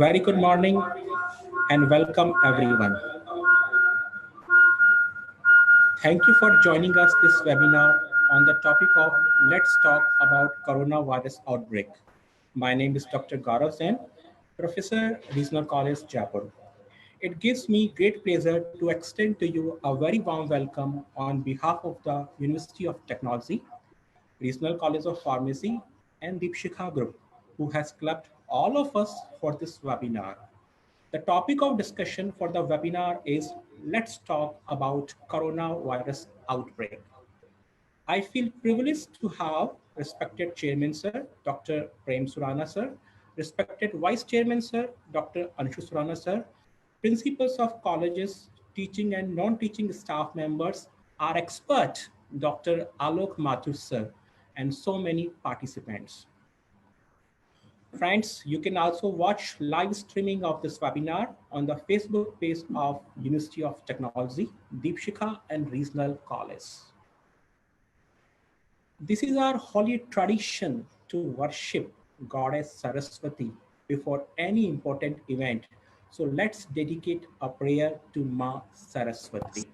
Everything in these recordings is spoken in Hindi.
Very good morning and welcome everyone. Thank you for joining us this webinar on the topic of Let's Talk About Coronavirus Outbreak. My name is Dr. Gaurav Sen, Professor, Regional College, Jaipur. It gives me great pleasure to extend to you a very warm welcome on behalf of the University of Technology, Regional College of Pharmacy, and Deepshikha Group, who has clubbed all of us for this webinar. The topic of discussion for the webinar is Let's Talk About Coronavirus Outbreak. I feel privileged to have respected Chairman Sir, Dr. Prem Surana Sir, respected Vice Chairman Sir, Dr. Anshu Surana Sir, principals of colleges, teaching and non-teaching staff members, our expert, Dr. Alok Mathur Sir, and so many participants. Friends, you can also watch live streaming of this webinar on the Facebook page of University of Technology, Deepshikha and Regional College. This is our holy tradition to worship Goddess Saraswati before any important event. So let's dedicate a prayer to Ma Saraswati.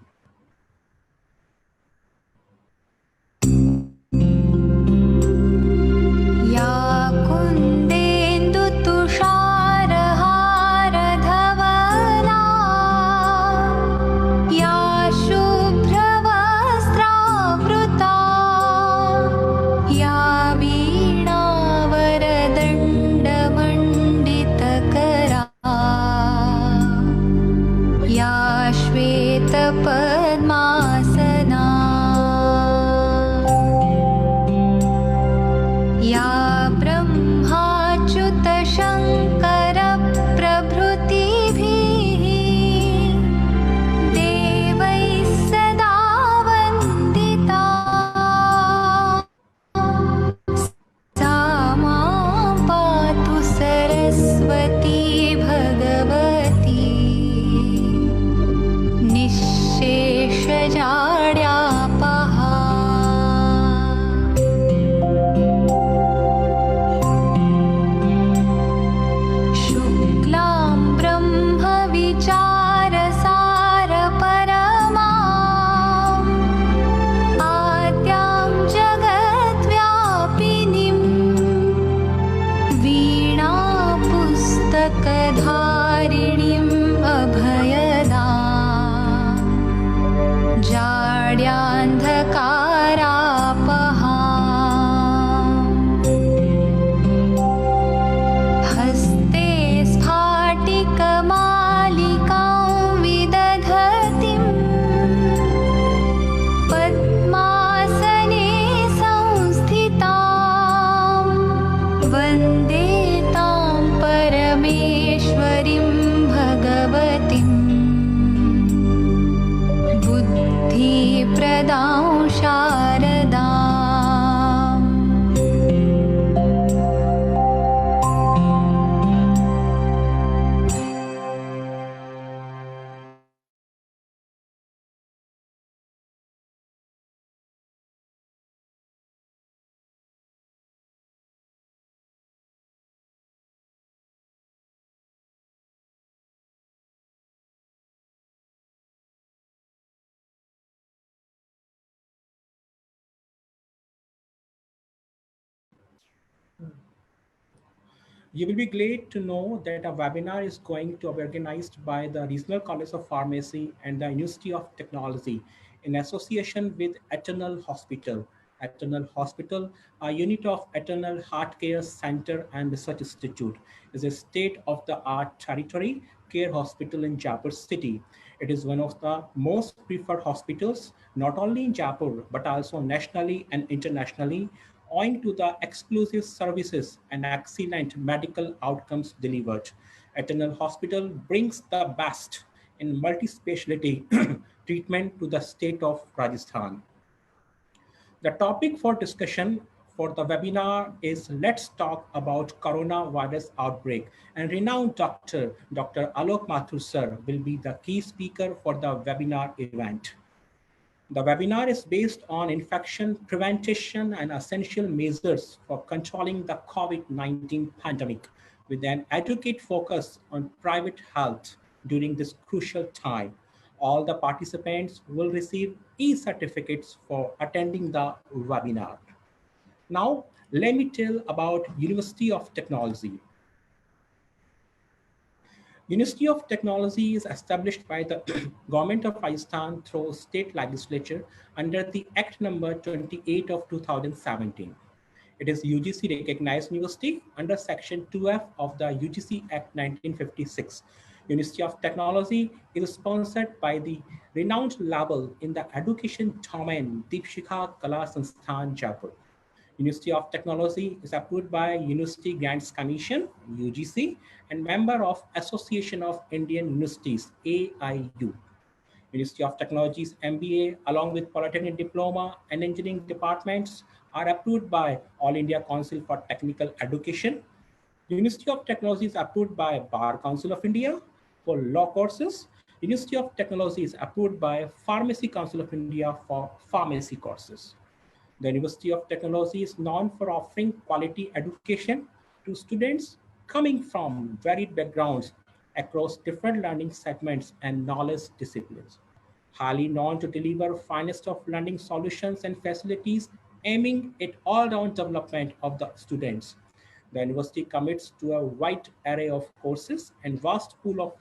You will be glad to know that a webinar is going to be organized by the Regional College of Pharmacy and the University of Technology in association with Eternal Hospital. Eternal Hospital, a unit of Eternal Heart Care Center and Research Institute, is a state-of-the-art tertiary care hospital in Jaipur city. It is one of the most preferred hospitals, not only in Jaipur, but also nationally and internationally, owing to the exclusive services and excellent medical outcomes delivered. Eternal Hospital brings the best in multi-specialty treatment to the state of Rajasthan. The topic for discussion for the webinar is Let's Talk About Coronavirus Outbreak, and renowned Dr. Alok Mathur sir will be the key speaker for the webinar event. The webinar is based on infection prevention and essential measures for controlling the COVID-19 pandemic, with an educate focus on private health during this crucial time. All the participants will receive e-certificates for attending the webinar. Now, let me tell about University of Technology. University of Technology is established by the Government of Rajasthan through state legislature under the Act number 28 of 2017. It is UGC recognized university under Section 2F of the UGC Act 1956. University of Technology is sponsored by the renowned label in the education domain Deepshikha Kala Sansthan Jaipur. University of Technology is approved by University Grants Commission, UGC, and member of Association of Indian Universities, AIU. Ministry of Technology's MBA, along with Polytechnic Diploma and Engineering departments, are approved by All India Council for Technical Education. University of Technology is approved by Bar Council of India for law courses. University of Technology is approved by Pharmacy Council of India for pharmacy courses. The University of Technology is known for offering quality education to students coming from varied backgrounds across different learning segments and knowledge disciplines. Highly known to deliver finest of learning solutions and facilities aiming at all-round development of the students. The university commits to a wide array of courses and vast pool of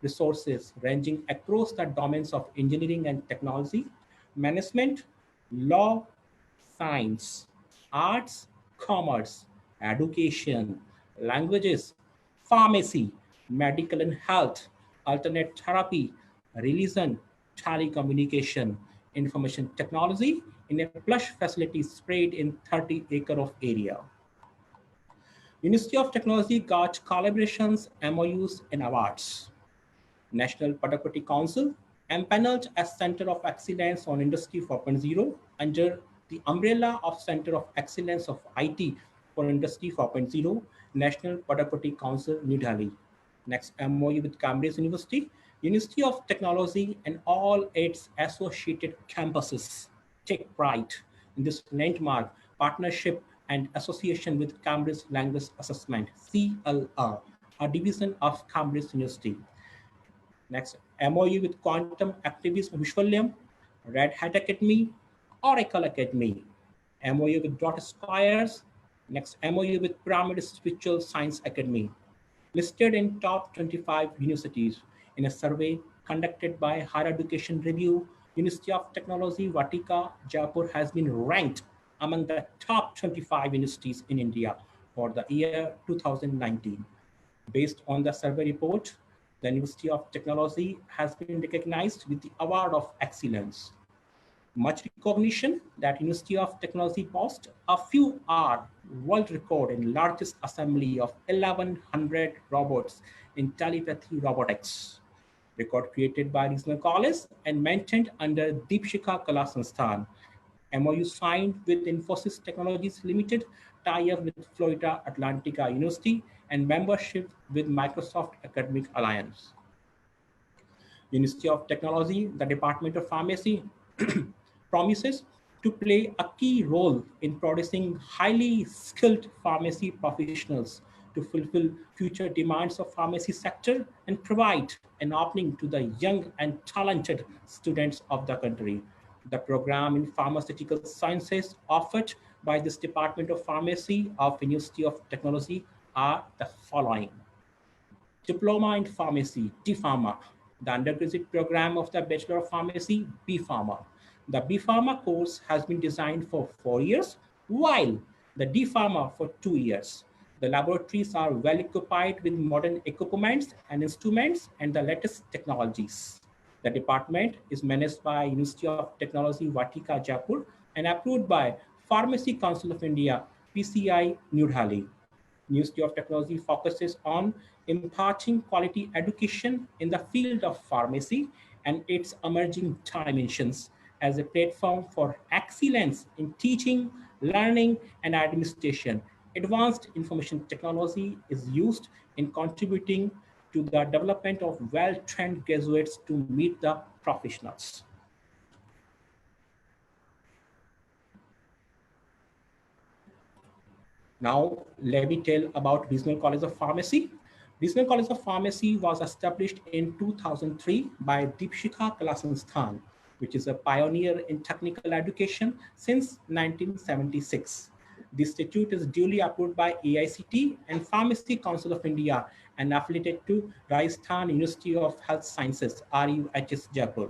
resources ranging across the domains of engineering and technology, management, law, science, arts, commerce, education, languages, pharmacy, medical and health, alternate therapy, religion, telecommunication, information technology in a plush facility spread in 30-acre of area. University of Technology got collaborations, MOUs, and awards. National Productivity Council, empaneled as Center of Excellence on Industry 4.0 under the umbrella of Center of Excellence of IT for Industry 4.0, National Productivity Council, New Delhi. Next, MOU with Cambridge University, University of Technology, and all its associated campuses take pride in this landmark partnership and association with Cambridge Language Assessment, CLR, a division of Cambridge University. Next, MOU with Quantum Activists Vishwalyam, Red Hat Academy, Oracle Academy. MOU with Dot Spires. Next, MOU with Pyramid Spiritual Science Academy. Listed in top 25 universities in a survey conducted by Higher Education Review, University of Technology, Vatika, Jaipur has been ranked among the top 25 universities in India for the year 2019. Based on the survey report, the University of Technology has been recognized with the Award of Excellence. Much recognition that University of Technology boasts a few are world record in largest assembly of 1100 robots in telepathy robotics. Record created by Regional College and maintained under Deepshikha Kala Sansthan. MOU signed with Infosys Technologies Limited, tie-up with Florida Atlantica University, and membership with Microsoft Academic Alliance. University of Technology, the Department of Pharmacy, promises to play a key role in producing highly skilled pharmacy professionals to fulfill future demands of pharmacy sector and provide an opening to the young and talented students of the country. The program in pharmaceutical sciences offered by this Department of Pharmacy of University of Technology are the following. Diploma in Pharmacy, D-Pharma, the undergraduate program of the Bachelor of Pharmacy, B-Pharma. The B-Pharma course has been designed for 4 years, while the D-Pharma for 2 years. The laboratories are well equipped with modern equipment and instruments and the latest technologies. The department is managed by University of Technology, Vatika, Jaipur, and approved by Pharmacy Council of India, PCI, New Delhi. University of Technology focuses on imparting quality education in the field of pharmacy and its emerging dimensions as a platform for excellence in teaching, learning, and administration. Advanced information technology is used in contributing to the development of well-trained graduates to meet the professionals. Now, let me tell about Regional College of Pharmacy. Regional College of Pharmacy was established in 2003 by Deepshikha Kalasansthan, which is a pioneer in technical education since 1976. The institute is duly approved by AICT and Pharmacy Council of India and affiliated to Rajasthan University of Health Sciences, RUHS Jaipur.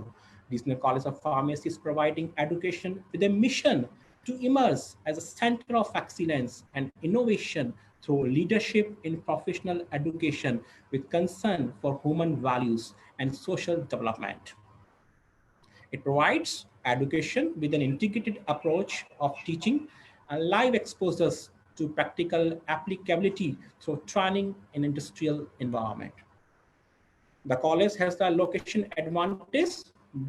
Regional College of Pharmacy is providing education with a mission to emerge as a center of excellence and innovation through leadership in professional education with concern for human values and social development. It provides education with an integrated approach of teaching and live exposures to practical applicability through training in industrial environment. The college has the location advantage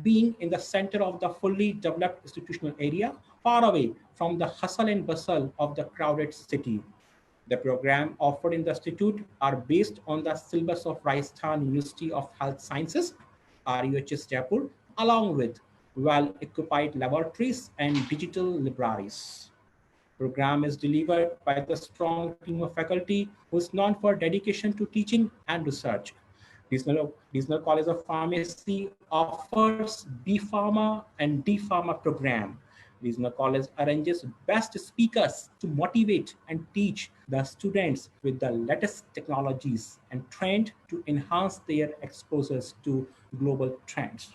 being in the center of the fully developed institutional area, far away from the hustle and bustle of the crowded city. The program offered in the institute are based on the syllabus of Rajasthan University of Health Sciences, RUHS Jaipur, along with well-equipped laboratories and digital libraries. Program is delivered by the strong team of faculty who is known for dedication to teaching and research. Regional College of Pharmacy offers B Pharma and D Pharma program. Regional College arranges best speakers to motivate and teach the students with the latest technologies and trained to enhance their exposures to global trends.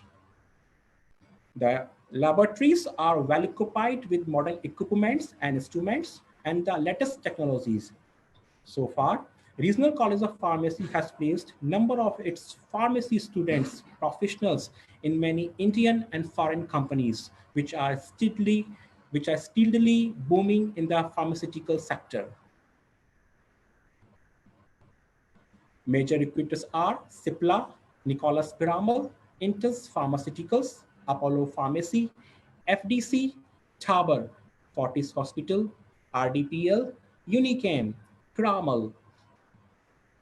The laboratories are well equipped with modern equipments and instruments and the latest technologies. So far, Regional College of Pharmacy has placed number of its pharmacy students, professionals in many Indian and foreign companies, which are steadily booming in the pharmaceutical sector. Major equities are Cipla, Nicholas Piramal, Intus Pharmaceuticals, Apollo Pharmacy, FDC, Tabor, Fortis Hospital, RDPL, Unichem, Piramal,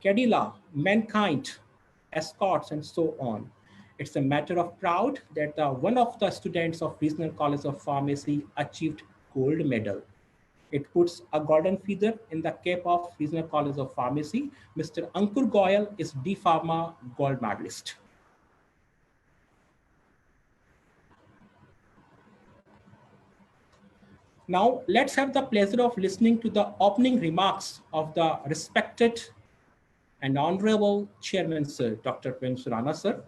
Cadila, Mankind, Escorts, and so on. It's a matter of proud that one of the students of Regional College of Pharmacy achieved gold medal. It puts a golden feather in the cap of Regional College of Pharmacy. Mr. Ankur Goyal is D Pharma gold medalist. Now, let's have the pleasure of listening to the opening remarks of the respected and honorable Chairman, Sir, Dr. Prem Surana, sir.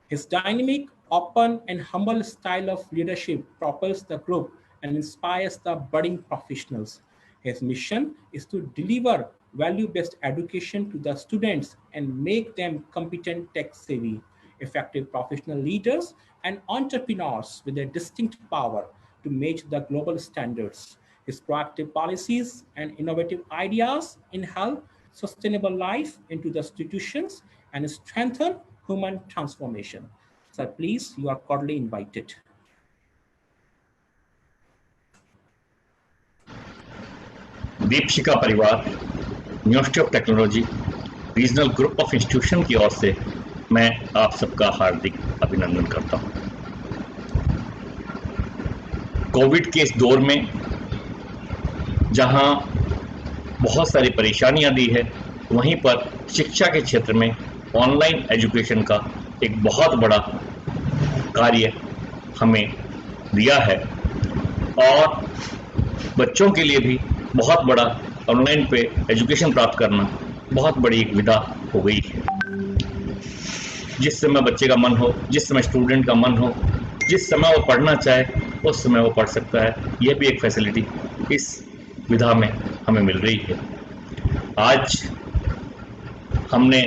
His dynamic, open, and humble style of leadership propels the group and inspires the budding professionals. His mission is to deliver value-based education to the students and make them competent, tech-savvy, effective professional leaders and entrepreneurs with a distinct power to match the global standards. His proactive policies and innovative ideas in health, sustainable life into the institutions and strengthen human transformation. Sir, please, you are cordially invited. Deepshikha परिवार, university of technology, regional group of institution की ओर से मैं आप सबका हार्दिक अभिनंदन करता हूं। कोविड के इस दौर में जहां बहुत सारी परेशानियां दी है, वहीं पर शिक्षा के क्षेत्र में ऑनलाइन एजुकेशन का एक बहुत बड़ा कार्य हमें दिया है और बच्चों के लिए भी बहुत बड़ा ऑनलाइन पे एजुकेशन प्राप्त करना बहुत बड़ी एक विधा हो गई है। जिस समय बच्चे का मन हो, जिस समय स्टूडेंट का मन हो, जिस समय वो पढ़ना चाहे उस समय वो पढ़ सकता है। यह भी एक फैसिलिटी इस विधा में हमें मिल रही है। आज हमने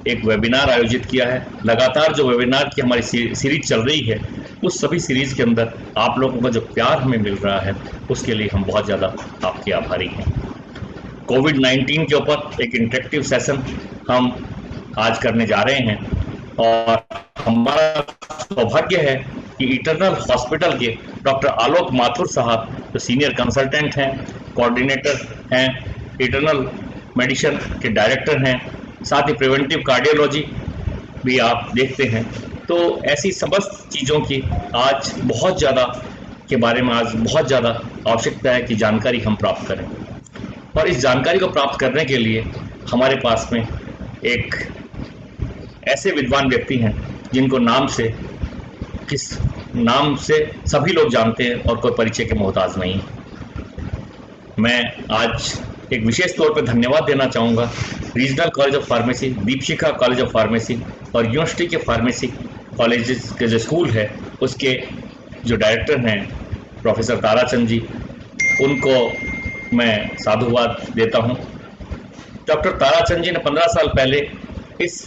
एक वेबिनार आयोजित किया है। लगातार जो वेबिनार की हमारी सीरीज चल रही है, उस सभी सीरीज के अंदर आप लोगों का जो प्यार हमें मिल रहा है, उसके लिए हम बहुत ज़्यादा आपके आभारी हैं। कोविड-19 के ऊपर एक इंटरेक्टिव सेशन हम आज करने जा रहे हैं और हमारा सौभाग्य है कि इटरनल हॉस्पिटल के डॉक्टर आलोक माथुर साहब जो सीनियर कंसल्टेंट हैं, कोऑर्डिनेटर हैं, इटरनल मेडिसिन के डायरेक्टर हैं, साथ ही प्रिवेंटिव कार्डियोलॉजी भी आप देखते हैं। तो ऐसी समस्त चीज़ों की आज बहुत ज़्यादा के बारे में आज बहुत ज़्यादा आवश्यकता है कि जानकारी हम प्राप्त करें। और इस जानकारी को प्राप्त करने के लिए हमारे पास में एक ऐसे विद्वान व्यक्ति हैं जिनको किस नाम से सभी लोग जानते हैं और कोई परिचय के मोहताज नहीं। मैं आज एक विशेष तौर पर धन्यवाद देना चाहूँगा regional college of pharmacy, Deepshikha college of pharmacy और यूनिवर्सिटी के फार्मेसी कॉलेजेस के जो स्कूल है उसके जो डायरेक्टर हैं प्रोफेसर ताराचंद जी, उनको मैं साधुवाद देता हूँ। डॉक्टर ताराचंद जी ने 15 साल पहले इस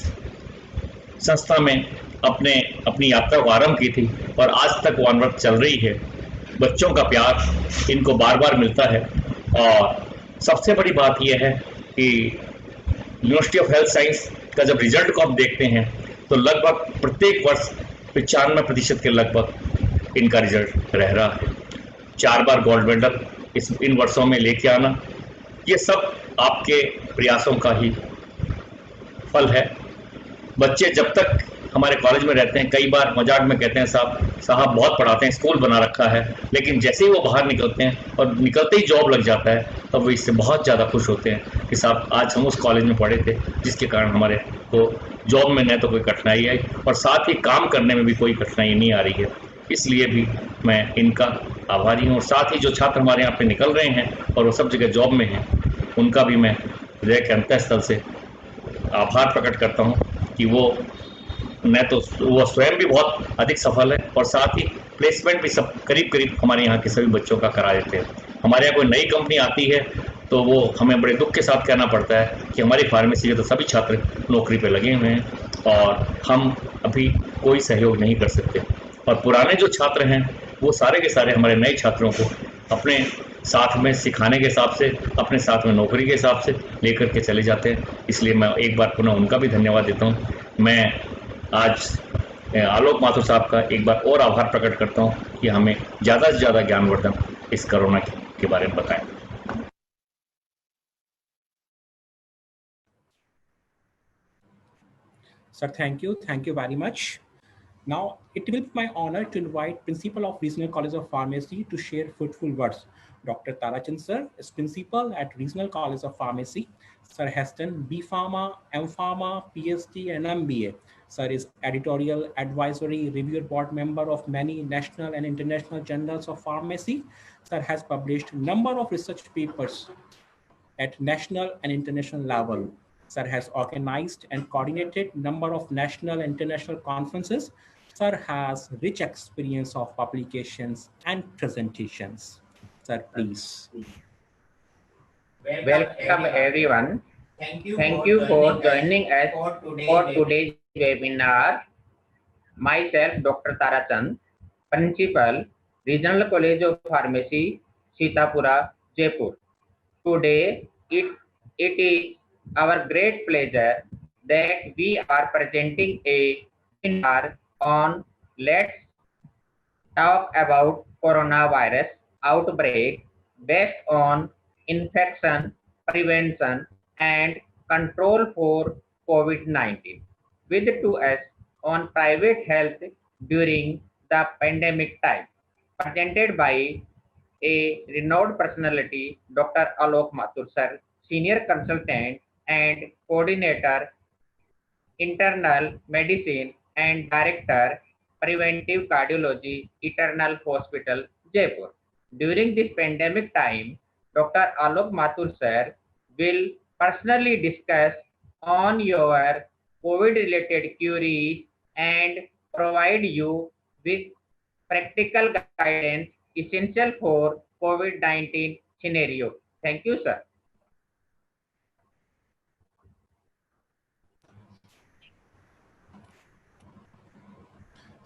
संस्था में अपनी यात्रा को आरंभ की थी और आज तक वो अनवरत चल रही है। बच्चों का प्यार इनको बार बार मिलता है और सबसे बड़ी बात यह है कि यूनिवर्सिटी ऑफ हेल्थ साइंस का जब रिजल्ट को आप देखते हैं तो लगभग प्रत्येक वर्ष 95% के लगभग इनका रिजल्ट रह रहा है। 4 बार गोल्ड मेडल इन वर्षों में लेके आना, ये सब आपके प्रयासों का ही फल है। बच्चे जब तक हमारे कॉलेज में रहते हैं कई बार मजाक में कहते हैं साहब बहुत पढ़ाते हैं, स्कूल बना रखा है, लेकिन जैसे ही वो बाहर निकलते हैं और निकलते ही जॉब लग जाता है तब वो इससे बहुत ज़्यादा खुश होते हैं कि साहब आज हम उस कॉलेज में पढ़े थे जिसके कारण हमारे को जॉब में न तो कोई कठिनाई आई और साथ ही काम करने में भी कोई कठिनाई नहीं आ रही है। इसलिए भी मैं इनका आभारी हूँ और साथ ही जो छात्र हमारे यहाँ पे निकल रहे हैं और वो सब जगह जॉब में हैं उनका भी मैं हृदय के अंतःस्थल से आभार प्रकट करता हूँ कि वो स्वयं भी बहुत अधिक सफल है और साथ ही प्लेसमेंट भी सब करीब हमारे यहाँ के सभी बच्चों का करा देते हैं। हमारे यहाँ कोई नई कंपनी आती है तो वो हमें बड़े दुख के साथ कहना पड़ता है कि हमारी फार्मेसी के तो सभी छात्र नौकरी पे लगे हुए हैं और हम अभी कोई सहयोग नहीं कर सकते। और पुराने जो छात्र हैं वो सारे के सारे हमारे नए छात्रों को अपने साथ में सिखाने के हिसाब से, अपने साथ में नौकरी के हिसाब से लेकर के चले जाते हैं। इसलिए मैं एक बार पुनः उनका भी धन्यवाद देता हूँ। मैं आज आलोक माथुर साहब का एक बार और आभार प्रकट करता हूँ कि हमें ज़्यादा से ज़्यादा ज्ञानवर्धन इस कोरोना के बारे में बताएं। Sir, thank you very much. Now, it will be my honor to invite Principal of Regional College of Pharmacy to share fruitful words. Dr. Tarachand sir is Principal at Regional College of Pharmacy. Sir has done B Pharma, M Pharma, PhD, and MBA. Sir is editorial, advisory, review board member of many national and international journals of pharmacy. Sir has published a number of research papers at national and international level. Sir has organized and coordinated a number of national and international conferences. Sir has rich experience of publications and presentations. Sir, please. Welcome everyone. Thank you for joining us for today's webinar. Myself, Dr. Tarachand, Principal, Regional College of Pharmacy, Sitapura, Jaipur. Today, it is our great pleasure that we are presenting a webinar on Let's Talk About Coronavirus Outbreak based on infection, prevention, and control for COVID-19. With to us on private health during the pandemic time, presented by a renowned personality, Dr. Alok Mathur sir, Senior Consultant and Coordinator, Internal Medicine and Director, Preventive Cardiology, Eternal Hospital, Jaipur. During this pandemic time, Dr. Alok Mathur sir will personally discuss on your COVID-related queries and provide you with practical guidance essential for COVID-19 scenario. Thank you, sir.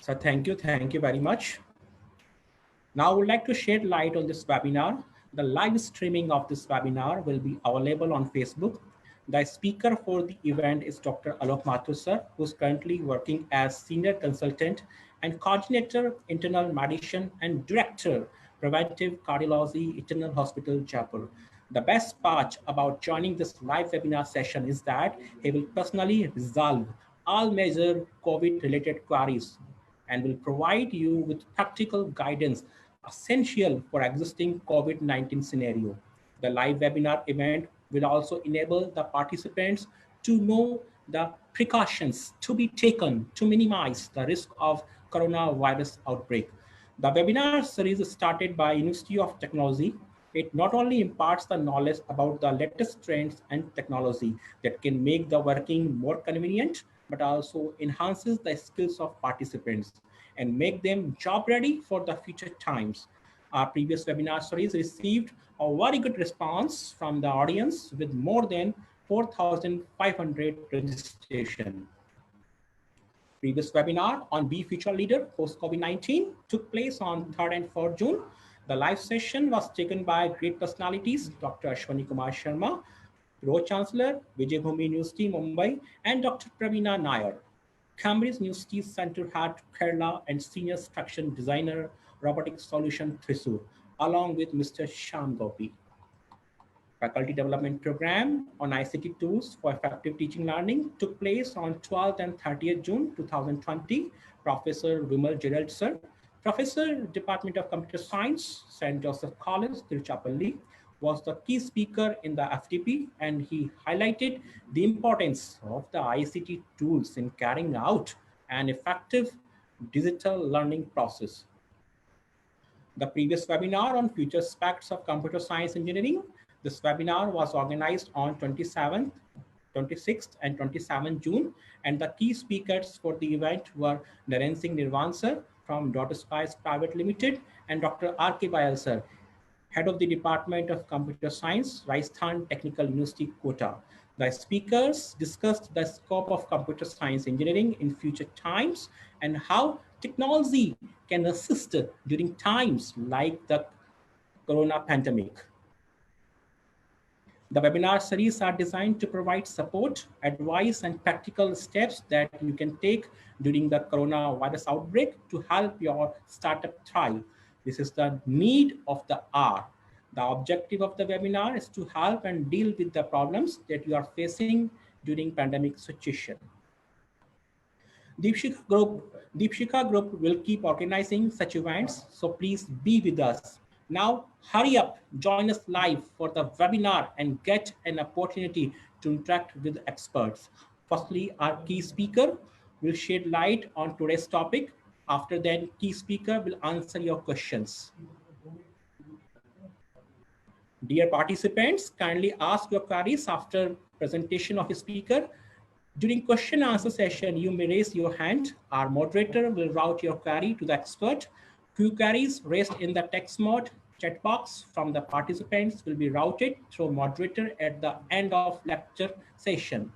So thank you very much. Now I would like to shed light on this webinar. The live streaming of this webinar will be available on Facebook. The speaker for the event is Dr. Alok Mathur sir, who is currently working as Senior Consultant and Coordinator, Internal Medicine and Director, Preventive Cardiology, Eternal Hospital, Jaipur. The best part about joining this live webinar session is that he will personally resolve all major COVID-related queries and will provide you with practical guidance essential for existing COVID-19 scenario. The live webinar event will also enable the participants to know the precautions to be taken to minimize the risk of coronavirus outbreak. The webinar series is started by University of Technology. It not only imparts the knowledge about the latest trends and technology that can make the working more convenient, but also enhances the skills of participants and make them job ready for the future times. Our previous webinar series received a very good response from the audience with more than 4,500 registration. Previous webinar on Be Future Leader post COVID-19 took place on 3rd and 4th June. The live session was taken by great personalities, Dr. Ashwani Kumar Sharma, Pro-Chancellor, Vijay Bhumi University, Mumbai, and Dr. Praveena Nair, Cambridge University Center Head, Kerala, and Senior Structure Designer, Robotic Solution, Thrissur, along with Mr. Shyam Gopi. Faculty Development Program on ICT Tools for Effective Teaching Learning took place on 12th and 30th June 2020. Professor Vimal Gerald Sir, Professor, Department of Computer Science, St. Joseph College, Tiruchirappalli, was the key speaker in the FTP, and he highlighted the importance of the ICT tools in carrying out an effective digital learning process. The previous webinar on future aspects of computer science engineering. This webinar was organized on 27th, 26th, and 27th June, and the key speakers for the event were Naren Singh Nirvansar from Dot Skies Private Limited and Dr. R.K. Bayal Sir, Head of the Department of Computer Science, Rajasthan Technical University, Kota. The speakers discussed the scope of computer science engineering in future times and how technology can assist during times like the corona pandemic. The webinar series are designed to provide support, advice, and practical steps that you can take during the coronavirus outbreak to help your startup thrive. This is the need of the hour. The objective of the webinar is to help and deal with the problems that you are facing during pandemic situation. Deepshikha Group will keep organizing such events, so please be with us. Now, hurry up, join us live for the webinar and get an opportunity to interact with experts. Firstly, our key speaker will shed light on today's topic. After that, key speaker will answer your questions. Dear participants, kindly ask your queries after presentation of a speaker. During question and answer session, you may raise your hand. Our moderator will route your query to the expert. Few queries raised in the text mode chat box from the participants will be routed through moderator at the end of lecture session.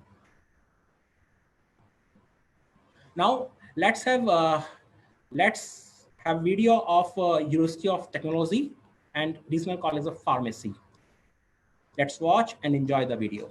Now let's have video of University of Technology and Regional College of Pharmacy. Let's watch and enjoy the video.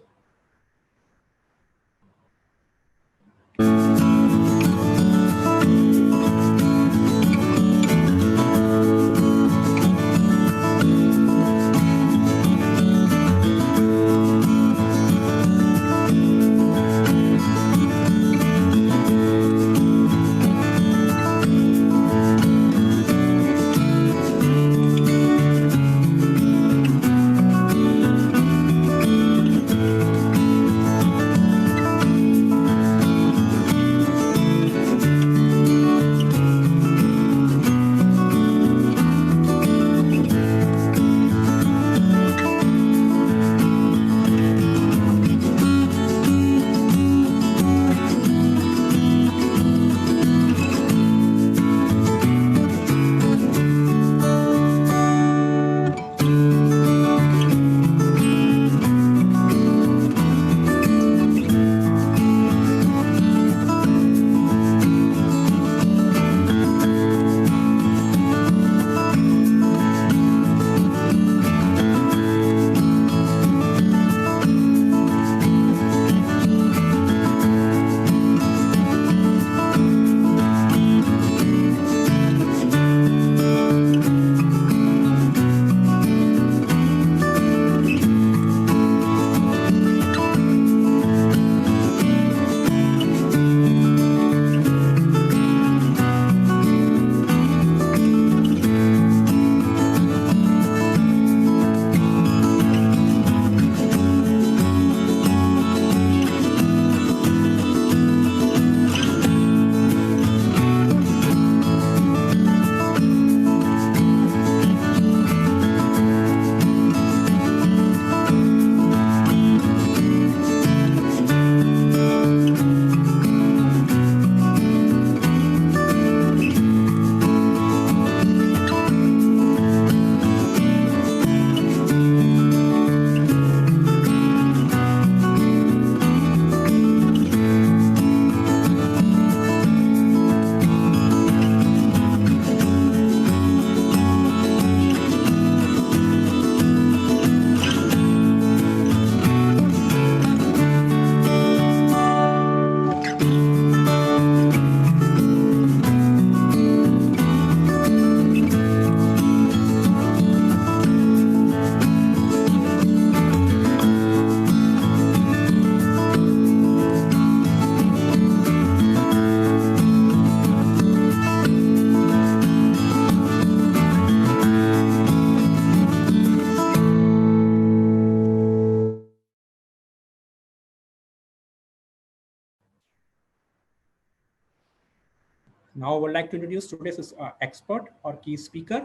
Now I would like to introduce today's expert or key speaker.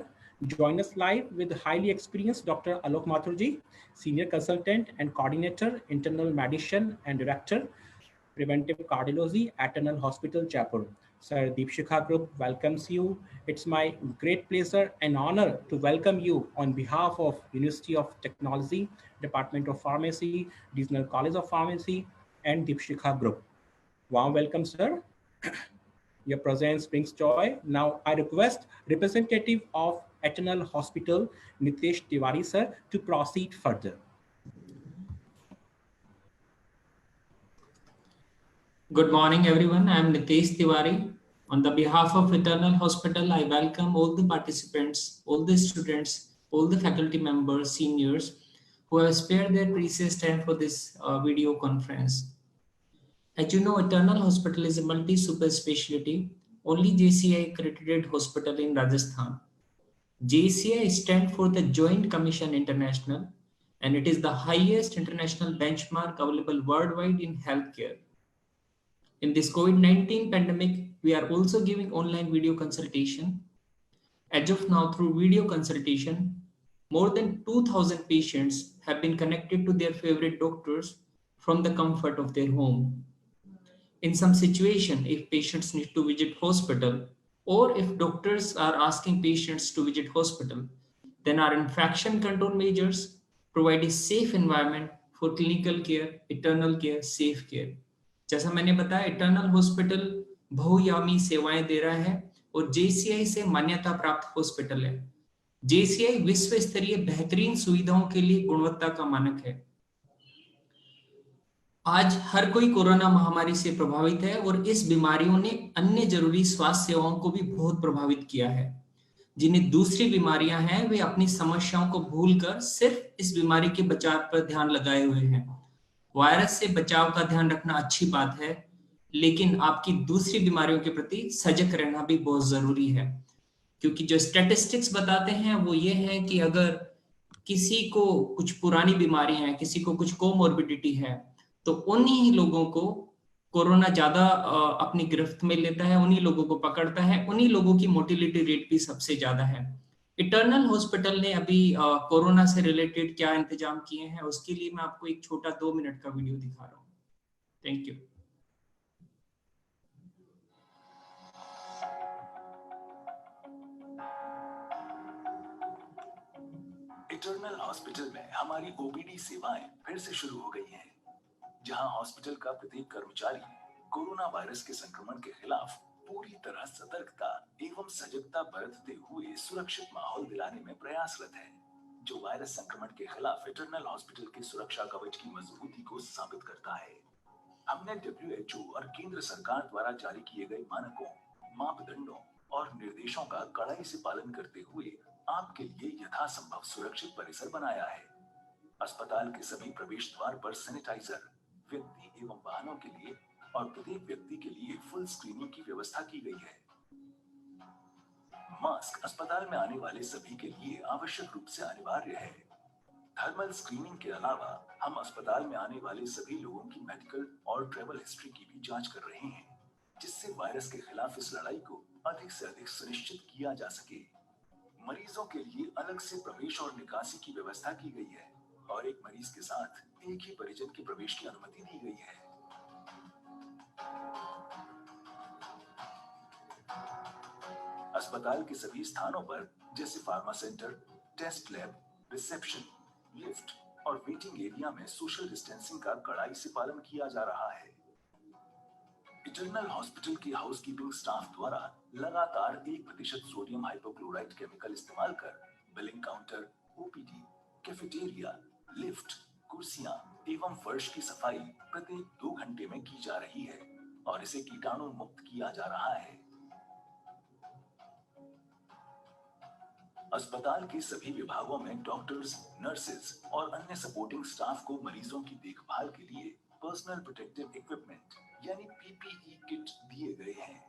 Join us live with highly experienced Dr. Alok Mathurji, Senior Consultant and Coordinator, Internal Medicine and Director, Preventive Cardiology at Eternal Hospital, Jaipur. Sir, Deepshikha Group welcomes you. It's my great pleasure and honor to welcome you on behalf of University of Technology, Department of Pharmacy, Regional College of Pharmacy, and Deepshikha Group. Warm welcome, sir. Your presence brings joy. Now I request representative of Eternal Hospital, Nitesh Tiwari, sir, to proceed further. Good morning, everyone. I am Nitesh Tiwari. On the behalf of Eternal Hospital, I welcome all the participants, all the students, all the faculty members, seniors who have spared their precious time for this video conference. As you know, Eternal Hospital is a multi-super specialty, only JCI accredited hospital in Rajasthan. JCI stands for the Joint Commission International, and it is the highest international benchmark available worldwide in healthcare. In this COVID-19 pandemic, we are also giving online video consultation. As of now, through video consultation, more than 2,000 patients have been connected to their favorite doctors from the comfort of their home. In some situation, if patients need to visit hospital, or if doctors are asking patients to visit hospital, then our infection control measures provide a safe environment for clinical care, eternal care, safe care. जैसा मैंने बताया, इटर्नल हॉस्पिटल बहुयामी सेवाएं दे रहा है और जेसीआई से मान्यता प्राप्त हॉस्पिटल है। जेसीआई विश्व स्तरीय बेहतरीन सुविधाओं के लिए गुणवत्ता का मानक है। आज हर कोई कोरोना महामारी से प्रभावित है और इस बीमारियों ने अन्य जरूरी स्वास्थ्य सेवाओं को भी बहुत प्रभावित किया है। जिन्हें दूसरी बीमारियां हैं, वे अपनी समस्याओं को भूलकर सिर्फ इस बीमारी के बचाव पर ध्यान लगाए हुए हैं। वायरस से बचाव का ध्यान रखना अच्छी बात है, लेकिन आपकी दूसरी बीमारियों के प्रति सजग रहना भी बहुत जरूरी है, क्योंकि जो स्टैटिस्टिक्स बताते हैं वो ये है कि अगर किसी को कुछ पुरानी बीमारी है, किसी को कुछ कोमोर्बिडिटी है, तो उन्हीं लोगों को कोरोना ज्यादा अपनी गिरफ्त में लेता है, उन्हीं लोगों को पकड़ता है, उन्हीं लोगों की मोर्टिलिटी रेट भी सबसे ज्यादा है। इटर्नल हॉस्पिटल ने अभी कोरोना से रिलेटेड क्या इंतजाम किए हैं, उसके लिए मैं आपको एक छोटा 2 मिनट का वीडियो दिखा रहा हूँ। Thank you. इटर्नल हॉस्पिटल में हमारी ओपीडी सेवाएं फिर से शुरू हो गई हैं, जहां हॉस्पिटल का प्रत्येक कर्मचारी कोरोना वायरस के संक्रमण के खिलाफ पूरी तरह सतर्कता एवं सजगता बरतते हुए सुरक्षित माहौल दिलाने में प्रयासरत है, जो वायरस संक्रमण के खिलाफ इटर्नल हॉस्पिटल के सुरक्षा कवच की मजबूती को साबित करता है। हमने WHO और केंद्र सरकार द्वारा जारी किए गए मानकों, मापदंडों और निर्देशों का कड़ाई से पालन करते हुए आपके लिए यथासंभव सुरक्षित परिसर बनाया है। अस्पताल के सभी प्रवेश द्वार पर सैनिटाइजर व्यक्ति एवं वाहनों के लिए और प्रत्येक व्यक्ति के लिए फुल स्क्रीनिंग की व्यवस्था की गई है। मास्क अस्पताल में आने वाले सभी के लिए आवश्यक रूप से अनिवार्य है। थर्मल स्क्रीनिंग के अलावा हम अस्पताल में आने वाले सभी लोगों की मेडिकल और ट्रैवल हिस्ट्री की भी जांच कर रहे हैं, जिससे वायरस के खिलाफ इस लड़ाई को अधिक से अधिक सुनिश्चित किया जा सके। मरीजों के लिए अलग से प्रवेश और निकासी की व्यवस्था की गई है और एक मरीज के साथ एक ही परिजन के प्रवेश की अनुमति दी गई है। अस्पताल के सभी स्थानों पर जैसे pharma centre, test lab, reception, lift और वेटिंग एरिया में सोशल डिस्टेंसिंग का कड़ाई से पालन किया जा रहा है। इटर्नल हॉस्पिटल के हाउसकीपिंग स्टाफ द्वारा लगातार 1% सोडियम हाइपोक्लोराइट केमिकल इस्तेमाल कर billing counter, OPD, cafeteria, lift, कुर्सियां एवं फर्श की सफाई प्रत्येक 2 घंटे में की जा रही है और इसे कीटाणु मुक्त किया जा रहा है। अस्पताल के सभी विभागों में डॉक्टर्स, नर्सेज और अन्य सपोर्टिंग स्टाफ को मरीजों की देखभाल के लिए पर्सनल प्रोटेक्टिव इक्विपमेंट यानी पीपीई किट दिए गए हैं।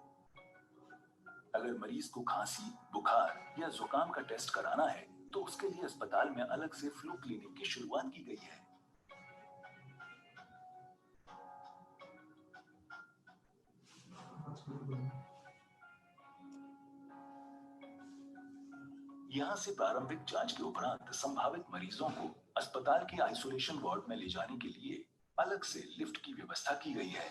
अगर मरीज को खांसी, बुखार या जुकाम का टेस्ट कराना है तो उसके लिए अस्पताल में अलग से फ्लू क्लिनिक की शुरुआत की गई है। यहाँ से प्रारंभिक जांच के उपरांत संभावित मरीजों को अस्पताल के आइसोलेशन वार्ड में ले जाने के लिए अलग से लिफ्ट की व्यवस्था की गई है।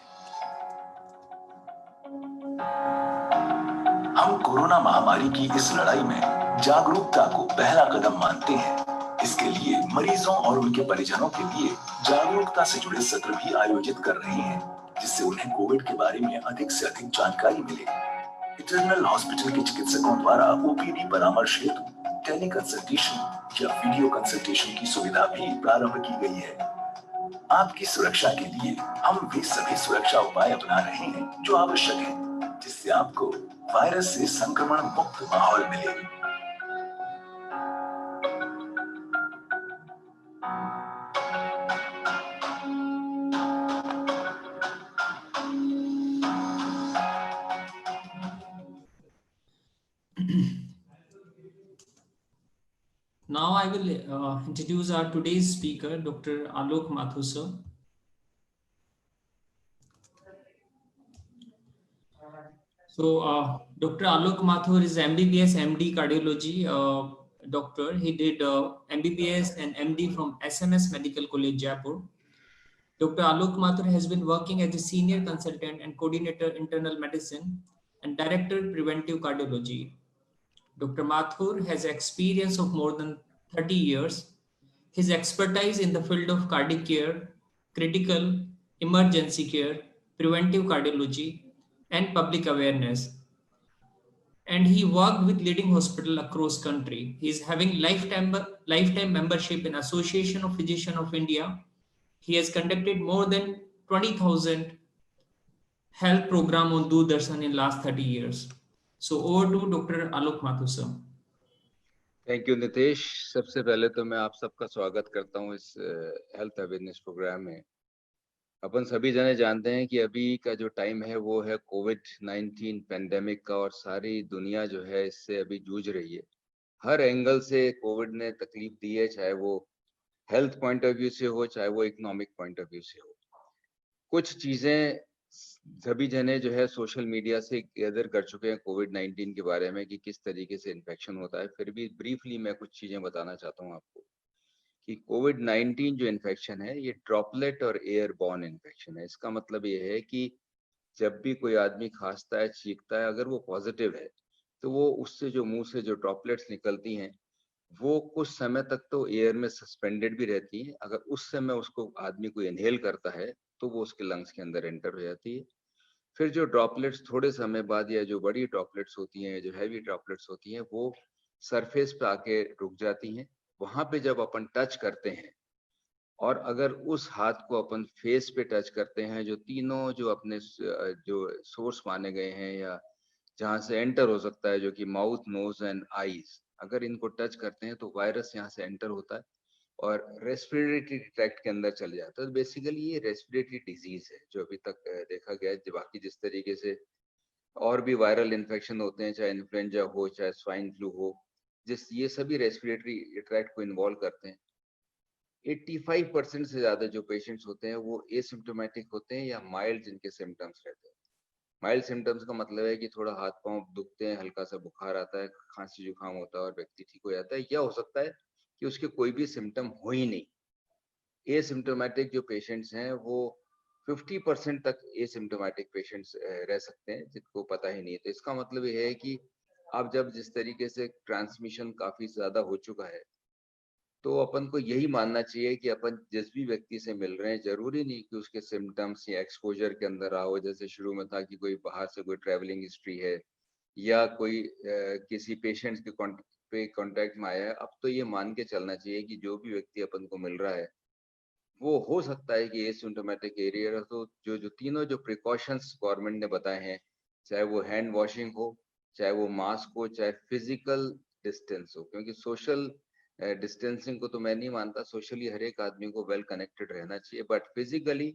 हम कोरोना महामारी की इस लड़ाई में जागरूकता को पहला कदम मानते हैं। इसके लिए मरीजों और उनके परिजनों के लिए जागरूकता से जुड़े सत्र भी आयोजित कर रहे हैं, जिससे उन्हें कोविड के बारे में अधिक से अधिक जानकारी मिले। इटर्नल हॉस्पिटल के चिकित्सकों द्वारा ओपीडी परामर्श हेतु टेली कंसल्टेशन या वीडियो कंसल्टेशन की सुविधा भी प्रारंभ की गई है। आपकी सुरक्षा के लिए हम भी सभी सुरक्षा उपाय अपना रहे हैं जो आवश्यक है, जिससे आपको वायरस से संक्रमण मुक्त माहौल मिले। Now I will introduce our today's speaker, Dr. Alok Mathur sir. So Dr. Alok Mathur is MBBS MD cardiology doctor. He did MBBS and MD from SMS Medical College, Jaipur. Dr. Alok Mathur has been working as a senior consultant and coordinator internal medicine and director preventive cardiology. Dr. Mathur has experience of more than 30 years. His expertise in the field of cardiac care, critical, emergency care, preventive cardiology, and public awareness. And he worked with leading hospitals across country. He is having lifetime membership in Association of Physicians of India. He has conducted more than 20,000 health program on Doordarshan in last 30 years. So over to Dr. Alok Mathur sir. Thank you Nitesh. सबसे पहले तो मैं आप सबका स्वागत करता हूँ इस हेल्थ अवेयरनेस प्रोग्राम में। अपन सभी जने जानते हैं कि अभी का जो टाइम है वो है कोविड-19 पेंडेमिक का, और सारी दुनिया जो है इससे अभी जूझ रही है। हर एंगल से कोविड ने तकलीफ दी है, चाहे वो हेल्थ पॉइंट ऑफ व्यू से हो, चाहे वो इकोनॉमिक पॉइंट ऑफ व्यू से हो। कुछ चीजें सभी जने जो है सोशल मीडिया से गैदर कर चुके हैं कोविड-19 के बारे में कि किस तरीके से इन्फेक्शन होता है। फिर भी ब्रीफली मैं कुछ चीजें बताना चाहता हूँ आपको कि कोविड-19 जो इन्फेक्शन है ये ड्रॉपलेट और एयरबॉर्न इन्फेक्शन है। इसका मतलब ये है कि जब भी कोई आदमी खांसता है, छींकता है, अगर वो पॉजिटिव है तो वो उससे जो मुंह से जो ड्रॉपलेट्स निकलती हैं वो कुछ समय तक तो एयर में सस्पेंडेड भी रहती हैं। अगर उस समय उसको आदमी को इनहेल करता है तो वो उसके लंग्स के अंदर एंटर हो जाती है। फिर जो ड्रॉपलेट्स थोड़े समय बाद, या जो बड़ी ड्रॉपलेट्स होती हैं, जो हैवी ड्रॉपलेट्स होती हैं, वो सरफेस पे आके रुक जाती हैं। वहां पे जब अपन टच करते हैं और अगर उस हाथ को अपन फेस पे टच करते हैं, जो तीनों जो अपने जो सोर्स माने गए हैं या जहां से एंटर हो सकता है, जो कि माउथ, नोज एंड आईज, अगर इनको टच करते हैं तो वायरस यहाँ से एंटर होता है और रेस्पिरेटरी ट्रैक्ट के अंदर चले जाता है। तो बेसिकली ये रेस्पिरेटरी डिजीज है जो अभी तक देखा गया है। बाकी जिस तरीके से और भी वायरल इन्फेक्शन होते हैं, चाहे इन्फ्लुएंजा हो, चाहे स्वाइन फ्लू हो, ये सभी रेस्पिरेटरी ट्रैक्ट को इन्वॉल्व करते हैं। 85% से ज्यादा जो पेशेंट्स होते हैं वो एसिम्प्टोमेटिक होते हैं या माइल्ड जिनके सिम्टम्स रहते हैं। माइल्ड सिम्टम्स का मतलब है कि थोड़ा हाथ पांव दुखते हैं, हल्का सा बुखार आता है, खांसी जुकाम होता है और व्यक्ति ठीक हो जाता है, या हो सकता है कि उसके कोई भी सिम्टम हो ही नहीं। एसिम्प्टोमेटिक जो पेशेंट्स हैं वो 50% तक एसिम्प्टोमेटिक पेशेंट्स रह सकते हैं जिनको पता ही नहीं। तो इसका मतलब ये है कि अब जब जिस तरीके से ट्रांसमिशन काफी ज्यादा हो चुका है तो अपन को यही मानना चाहिए कि अपन जिस भी व्यक्ति से मिल रहे हैं, जरूरी नहीं कि उसके सिम्टम्स या एक्सपोजर के अंदर रहा हो। जैसे शुरू में था कि कोई बाहर से कोई ट्रैवलिंग हिस्ट्री है या कोई किसी पेशेंट्स के कांटेक्ट में आया है। अब तो ये मान के चलना चाहिए कि जो भी व्यक्ति अपन को मिल रहा है वो हो सकता है कि एसिम्प्टोमेटिक एरिया। तो जो तीनों जो प्रिकॉशंस गवर्नमेंट ने बताए हैं, चाहे वो हैंड वॉशिंग हो, चाहे वो मास्क हो, चाहे फिजिकल डिस्टेंस हो, क्योंकि सोशल डिस्टेंसिंग को तो मैं नहीं मानता, सोशली हर एक आदमी को वेल कनेक्टेड रहना चाहिए, बट फिजिकली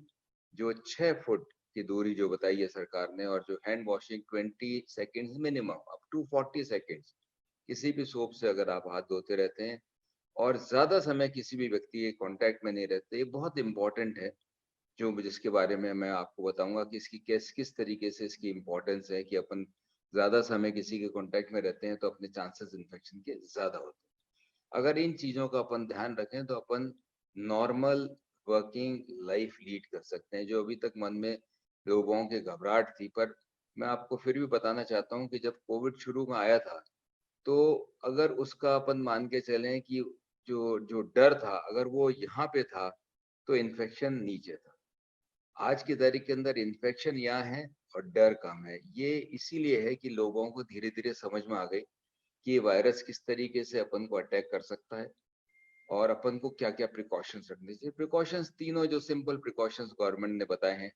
जो 6 फुट की दूरी जो बताई है सरकार ने, और जो hand washing 20 seconds minimum up to 40 seconds किसी भी सोप से अगर आप हाथ धोते रहते हैं और ज्यादा समय किसी भी व्यक्ति के कांटेक्ट में नहीं रहते, ये बहुत इंपॉर्टेंट है। जो जिसके बारे में मैं आपको बताऊंगा कि इसकी किस तरीके से इसकी इम्पोर्टेंस है कि अपन ज्यादा समय किसी के कांटेक्ट में रहते हैं तो अपने चांसेस इन्फेक्शन के ज्यादा होते हैं। अगर इन चीजों का अपन ध्यान रखें तो अपन नॉर्मल वर्किंग लाइफ लीड कर सकते हैं। जो अभी तक मन में लोगों के घबराहट थी, पर मैं आपको फिर भी बताना चाहता हूँ कि जब कोविड शुरू में आया था तो अगर उसका अपन मान के चलें कि जो जो डर था अगर वो यहाँ पे था तो इन्फेक्शन नीचे था। आज की तारीख के अंदर इन्फेक्शन यहाँ है और डर कम है। ये इसीलिए है कि लोगों को धीरे धीरे समझ में आ गई कि ये वायरस किस तरीके से अपन को अटैक कर सकता है और अपन को क्या क्या प्रिकॉशंस रखने चाहिए। प्रिकॉशंस तीनों जो सिंपल प्रिकॉशंस गवर्नमेंट ने बताए हैं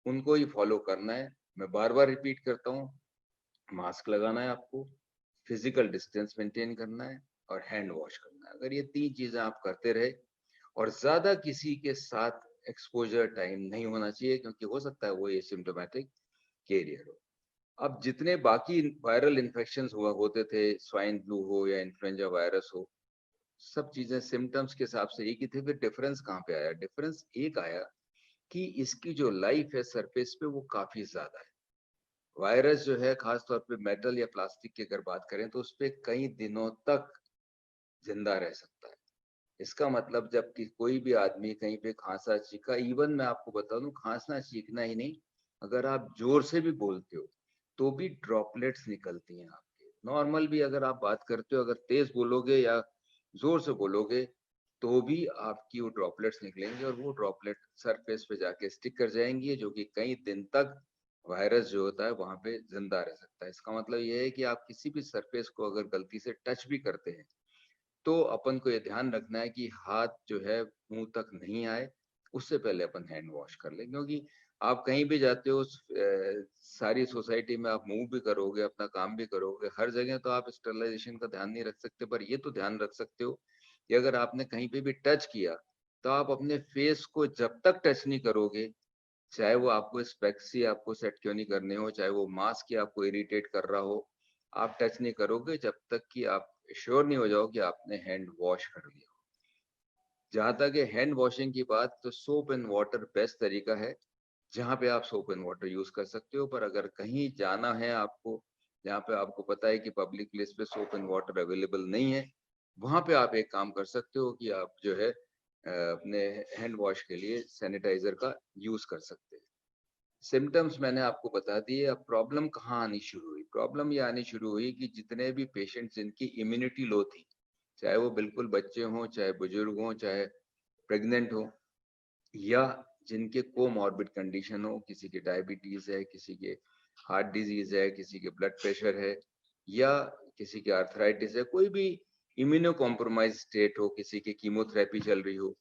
उनको ही फॉलो करना है। मैं बार बार रिपीट करता हूँ, मास्क लगाना है आपको, फिजिकल डिस्टेंस मेंटेन करना है और हैंड वॉश करना है। अगर ये 3 चीजें आप करते रहे और ज्यादा किसी के साथ एक्सपोजर टाइम नहीं होना चाहिए, क्योंकि हो सकता है वो एसिम्प्टोमेटिक कैरियर हो। अब जितने बाकी वायरल इन्फेक्शंस हुआ होते थे, स्वाइन फ्लू हो या इन्फ्लुएंजा वायरस हो, सब चीजें सिम्टम्स के हिसाब से एक ही थे। फिर डिफरेंस कहाँ पे आया? डिफरेंस एक आया कि इसकी जो लाइफ है सरफेस पे वो काफी ज्यादा है। वायरस जो है खासतौर पे मेटल या प्लास्टिक की अगर बात करें तो उस पे कई दिनों तक जिंदा रह सकता है। इसका मतलब जब कि कोई भी आदमी कहीं पे खांसा चीखा, इवन मैं आपको बता दूं खांसना चीखना ही नहीं, अगर आप जोर से भी बोलते हो तो भी ड्रॉपलेट्स निकलती हैं आपके। नॉर्मल भी अगर आप बात करते हो, अगर तेज बोलोगे या जोर से बोलोगे तो भी आपकी वो ड्रॉपलेट्स निकलेंगे और वो ड्रॉपलेट सरफेस पे जाके स्टिक कर जाएंगी, जो कि कई दिन तक वायरस जो होता है वहां पे जिंदा रह सकता है। इसका मतलब ये है कि आप किसी भी सरफेस को अगर गलती से टच भी करते हैं तो अपन को ये ध्यान रखना है कि हाथ जो है मुंह तक नहीं आए, उससे पहले अपन हैंड वॉश कर लें। क्योंकि आप कहीं भी जाते हो, सारी सोसाइटी में आप मूव भी करोगे, अपना काम भी करोगे, हर जगह तो आप स्टरलाइजेशन का ध्यान नहीं रख सकते, पर ये तो ध्यान रख सकते हो कि अगर आपने कहीं पे भी टच किया तो आप अपने फेस को जब तक टच नहीं करोगे, चाहे वो आपको स्पेक्स ही आपको सेट क्यों नहीं करने हो, चाहे वो मास्क ही आपको इरिटेट कर रहा हो, आप टच नहीं करोगे जब तक कि आप श्योर नहीं हो जाओ कि आपने हैंड वॉश कर लिया। जहां तक है हैंड वॉशिंग की बात, तो सोप एंड वाटर बेस्ट तरीका है जहां पे आप सोप एंड वाटर यूज कर सकते हो। पर अगर कहीं जाना है आपको जहाँ पे आपको पता है कि पब्लिक प्लेस पे सोप एंड वाटर अवेलेबल नहीं है, वहां पे आप एक काम कर सकते हो कि आप जो है अपने हैंड वॉश के लिए सैनिटाइजर का यूज कर सकते हैं। सिम्टम्स मैंने आपको बता दिए। अब प्रॉब्लम कहाँ आनी शुरू हुई? प्रॉब्लम ये आनी शुरू हुई कि जितने भी पेशेंट्स जिनकी इम्यूनिटी लो थी, चाहे वो बिल्कुल बच्चे हों, चाहे बुजुर्ग हों, चाहे प्रेग्नेंट हो, या जिनके कोमॉर्बिड कंडीशन हो, किसी के डायबिटीज है, किसी के हार्ट डिजीज है, किसी के ब्लड प्रेशर है, या किसी के आर्थराइटिस है, कोई भी इम्यूनो कॉम्प्रोमाइज स्टेट हो, किसी की कीमोथेरेपी चल रही हो,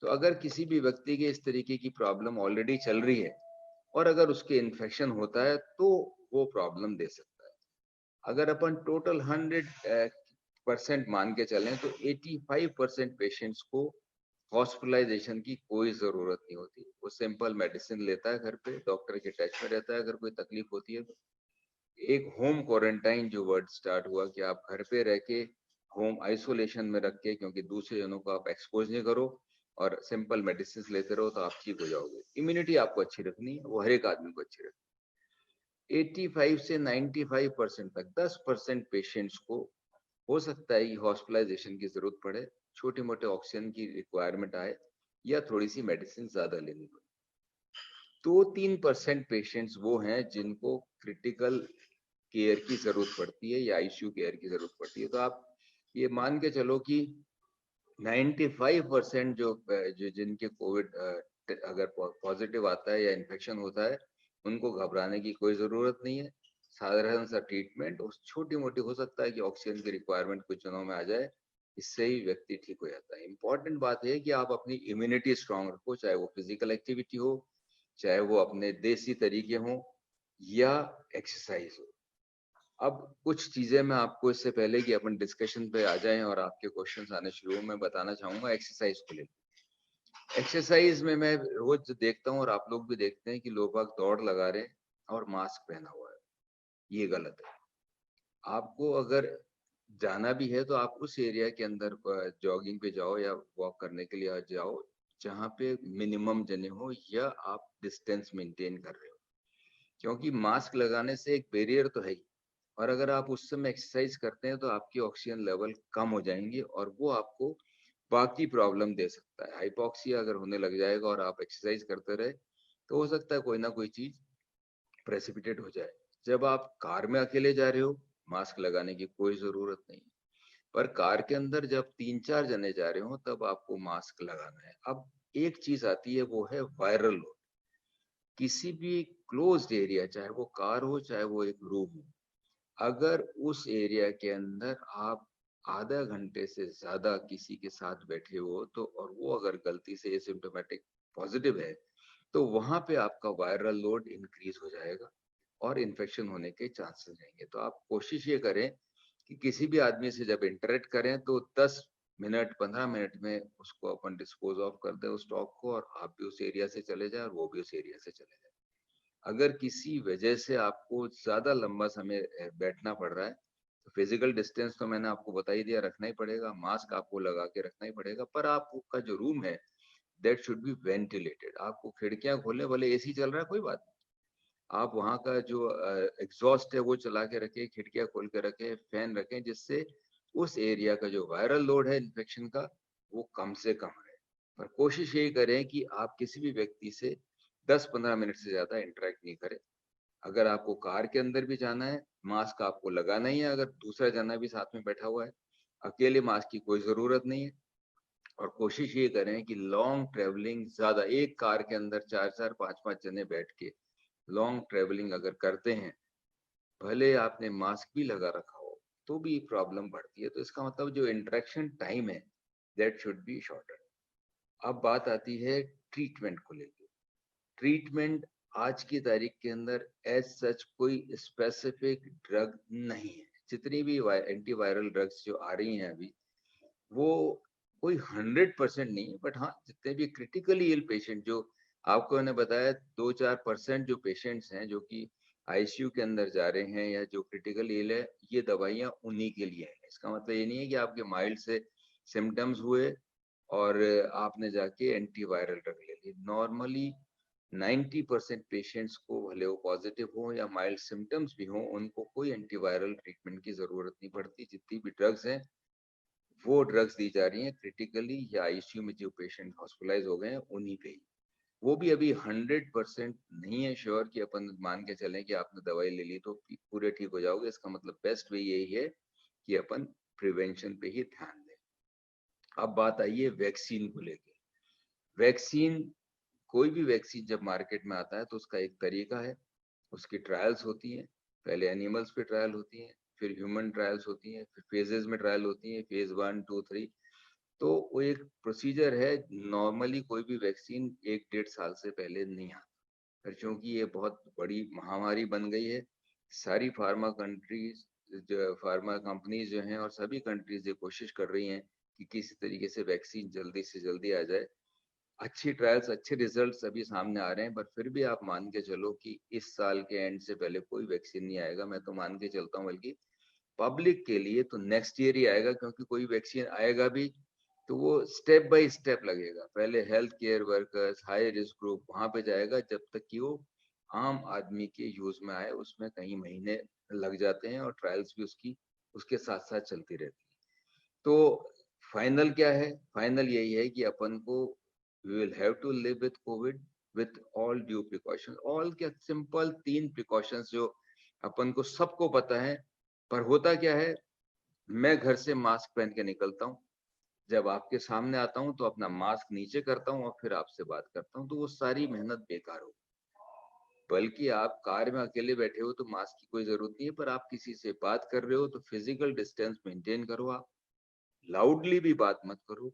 तो अगर किसी भी व्यक्ति के इस तरीके की प्रॉब्लम ऑलरेडी चल रही है और अगर उसके इन्फेक्शन होता है तो वो प्रॉब्लम दे सकता है। अगर अपन टोटल 100% मान के चलें तो 85% पेशेंट्स को हॉस्पिटलाइजेशन की कोई जरूरत नहीं होती। वो सिंपल मेडिसिन लेता है, घर पे डॉक्टर के टच में रहता है। अगर कोई तकलीफ होती है तो एक होम क्वारंटाइन जो वर्ड स्टार्ट हुआ कि आप घर पे रह के होम आइसोलेशन में रख के, क्योंकि दूसरे जनों को आप एक्सपोज नहीं करो और सिंपल मेडिसिन लेते रहो तो आप ठीक हो जाओगे। इम्यूनिटी आपको अच्छी रखनी है, वो हर एक आदमी को अच्छी रखनी है। 85 से 95% तक 10% पेशेंट्स को हो सकता है कि हॉस्पिटलाइजेशन की जरूरत पड़े, छोटे मोटे ऑक्सीजन की रिक्वायरमेंट आए या थोड़ी सी मेडिसिन ज्यादा लेनी पड़े। 2-3% पेशेंट्स वो हैं जिनको क्रिटिकल केयर की जरूरत पड़ती है या आईसीयू केयर की जरूरत पड़ती है। तो आप ये मान के चलो कि 95% जो जिनके कोविड अगर पॉजिटिव आता है या इन्फेक्शन होता है, उनको घबराने की कोई जरूरत नहीं है। साधारण सा ट्रीटमेंट, उस छोटी मोटी हो सकता है कि ऑक्सीजन की रिक्वायरमेंट कुछ दिनों में आ जाए, इससे ही व्यक्ति ठीक हो जाता है। इंपॉर्टेंट बात है कि आप अपनी इम्यूनिटी स्ट्रांग रखो, चाहे वो फिजिकल एक्टिविटी हो, चाहे वो अपने देसी तरीके हों या एक्सरसाइज हो। अब कुछ चीजें मैं आपको इससे पहले कि अपन डिस्कशन पे आ जाएं और आपके क्वेश्चंस आने शुरू हो, मैं बताना चाहूंगा एक्सरसाइज को लेकर। एक्सरसाइज में मैं रोज देखता हूँ और आप लोग भी देखते हैं कि लोग बाग दौड़ लगा रहे हैं और मास्क पहना हुआ है। ये गलत है। आपको अगर जाना भी है तो आप उस एरिया के अंदर जॉगिंग पे जाओ या वॉक करने के लिए जाओ जहाँ पे मिनिमम जने हो या आप डिस्टेंस मेंटेन कर रहे हो। क्योंकि मास्क लगाने से एक बैरियर तो है ही, और अगर आप उस समय एक्सरसाइज करते हैं तो आपकी ऑक्सीजन लेवल कम हो जाएंगे और वो आपको बाकी प्रॉब्लम दे सकता है। हाइपोक्सिया अगर होने लग जाएगा और आप एक्सरसाइज करते रहे तो हो सकता है कोई ना कोई चीज प्रेसिपिटेट हो जाए। जब आप कार में अकेले जा रहे हो मास्क लगाने की कोई जरूरत नहीं, पर कार के अंदर जब 3-4 जने जा रहे हो तब आपको मास्क लगाना है। अब एक चीज आती है वो है वायरल लोड। किसी भी क्लोज्ड एरिया, चाहे वो कार हो चाहे वो एक रूम हो, अगर उस एरिया के अंदर आप आधा घंटे से ज्यादा किसी के साथ बैठे हो तो और वो अगर गलती से एसिम्प्टोमेटिक पॉजिटिव है तो वहां पे आपका वायरल लोड इंक्रीज हो जाएगा और इन्फेक्शन होने के चांसेस रहेंगे। तो आप कोशिश ये करें कि किसी भी आदमी से जब इंटरेक्ट करें तो 10 मिनट 15 मिनट में उसको अपन डिस्पोज ऑफ कर दे उस स्टॉक को, और आप भी उस एरिया से चले जाए और वो भी उस एरिया से चले जाए। अगर किसी वजह से आपको ज्यादा लंबा समय बैठना पड़ रहा है तो फिजिकल डिस्टेंस तो मैंने आपको बता ही दिया, रखना ही पड़ेगा, मास्क आपको लगा के रखना ही पड़ेगा, पर आपका जो रूम है दैट शुड बी वेंटिलेटेड। आपको खिड़कियां खोलने, भले एसी चल रहा है कोई बात नहीं, आप वहाँ का जो एग्जॉस्ट है वो चला के रखें, खिड़कियां खोल के रखें, फैन रखें, जिससे उस एरिया का जो वायरल लोड है इन्फेक्शन का वो कम से कम रहे। पर कोशिश यही करें कि आप किसी भी व्यक्ति से 10-15 मिनट से ज्यादा इंटरेक्ट नहीं करें। अगर आपको कार के अंदर भी जाना है मास्क आपको लगाना ही है, अगर दूसरा जना भी साथ में बैठा हुआ है अकेले मास्क की कोई जरूरत नहीं है। और कोशिश ये करें कि लॉन्ग ट्रेवलिंग ज्यादा, एक कार के अंदर 4-4 5-5 जने बैठ के लॉन्ग ट्रेवलिंग अगर करते हैं, भले आपने मास्क भी लगा रखा हो तो भी प्रॉब्लम बढ़ती है। तो इसका मतलब जो इंटरेक्शन टाइम है दैट शुड बी शॉर्टर। अब बात आती है ट्रीटमेंट को लेकर। ट्रीटमेंट आज की तारीख के अंदर एज सच कोई स्पेसिफिक ड्रग नहीं है। जितनी भी एंटीवायरल ड्रग्स जो आ रही हैं अभी, वो कोई 100% नहीं है, बट हाँ जितने भी क्रिटिकली इल पेशेंट, जो आपको मैंने बताया 2-4% जो पेशेंट्स हैं जो कि आईसीयू के अंदर जा रहे हैं या जो क्रिटिकली इल है, ये दवाइयाँ उन्हीं के लिए हैं। इसका मतलब ये नहीं है कि आपके माइल्ड से सिम्टम्स हुए और आपने जाके एंटीवायरल ड्रग ले ली। नॉर्मली 90% पेशेंट्स को, भले वो पॉजिटिव हो या माइल्ड सिम्टम्स भी हों, उनको कोई एंटीवायरल ट्रीटमेंट की जरूरत नहीं पड़ती। जितनी भी ड्रग्स हैं वो ड्रग्स दी जा रही हैं क्रिटिकली या आईसीयू में जो पेशेंट हॉस्पिटलाइज हो गए हैं उन्हीं पे ही। वो भी अभी 100% नहीं है श्योर कि अपन मान के चलें कि आपने दवाई ले ली तो पूरे ठीक हो जाओगे। इसका मतलब बेस्ट वे यही है कि अपन प्रिवेंशन पे ही ध्यान दें। अब बात आई है वैक्सीन को लेके। वैक्सीन, कोई भी वैक्सीन जब मार्केट में आता है तो उसका एक तरीका है, उसकी ट्रायल्स होती हैं। पहले एनिमल्स पे ट्रायल होती हैं, फिर ह्यूमन ट्रायल्स होती हैं, फिर फेजेस में ट्रायल होती हैं, फेज 1, 2, 3। तो वो एक प्रोसीजर है। नॉर्मली कोई भी वैक्सीन 1-1.5 साल से पहले नहीं आता, फिर क्योंकि ये बहुत बड़ी महामारी बन गई है। सारी फार्मा कंट्रीज, जो फार्मा कंपनीज जो हैं, और सभी कंट्रीज ये कोशिश कर रही हैं कि किसी तरीके से वैक्सीन जल्दी से जल्दी आ जाए। अच्छी ट्रायल्स, अच्छे रिजल्ट्स अभी सामने आ रहे हैं, पर फिर भी आप मान के चलो कि इस साल के एंड से पहले कोई वैक्सीन नहीं आएगा। मैं तो मान के चलता हूँ बल्कि पब्लिक के लिए तो नेक्स्ट ईयर ही आएगा, क्योंकि कोई वैक्सीन आएगा भी तो वो स्टेप बाय स्टेप लगेगा। पहले health care workers, high risk group, वहां पे जाएगा, जब तक कि वो आम आदमी के यूज में आए उसमें कई महीने लग जाते हैं, और ट्रायल्स भी उसके साथ साथ चलती रहती है। तो फाइनल क्या है? फाइनल यही है कि अपन को we will have to live with COVID with all due precautions। all क्या, सिंपल 3 प्रिकॉशंस जो अपन को सबको पता है। पर होता क्या है, मैं घर से मास्क पहन के निकलता हूँ, जब आपके सामने आता हूँ तो अपना मास्क नीचे करता हूँ और फिर आपसे बात करता हूँ, तो वो सारी मेहनत बेकार हो। बल्कि आप कार में अकेले बैठे हो तो मास्क की कोई जरूरत नहीं है, पर आप किसी से बात कर रहे हो तो फिजिकल डिस्टेंस मेंटेन करो। आप लाउडली भी बात मत करो,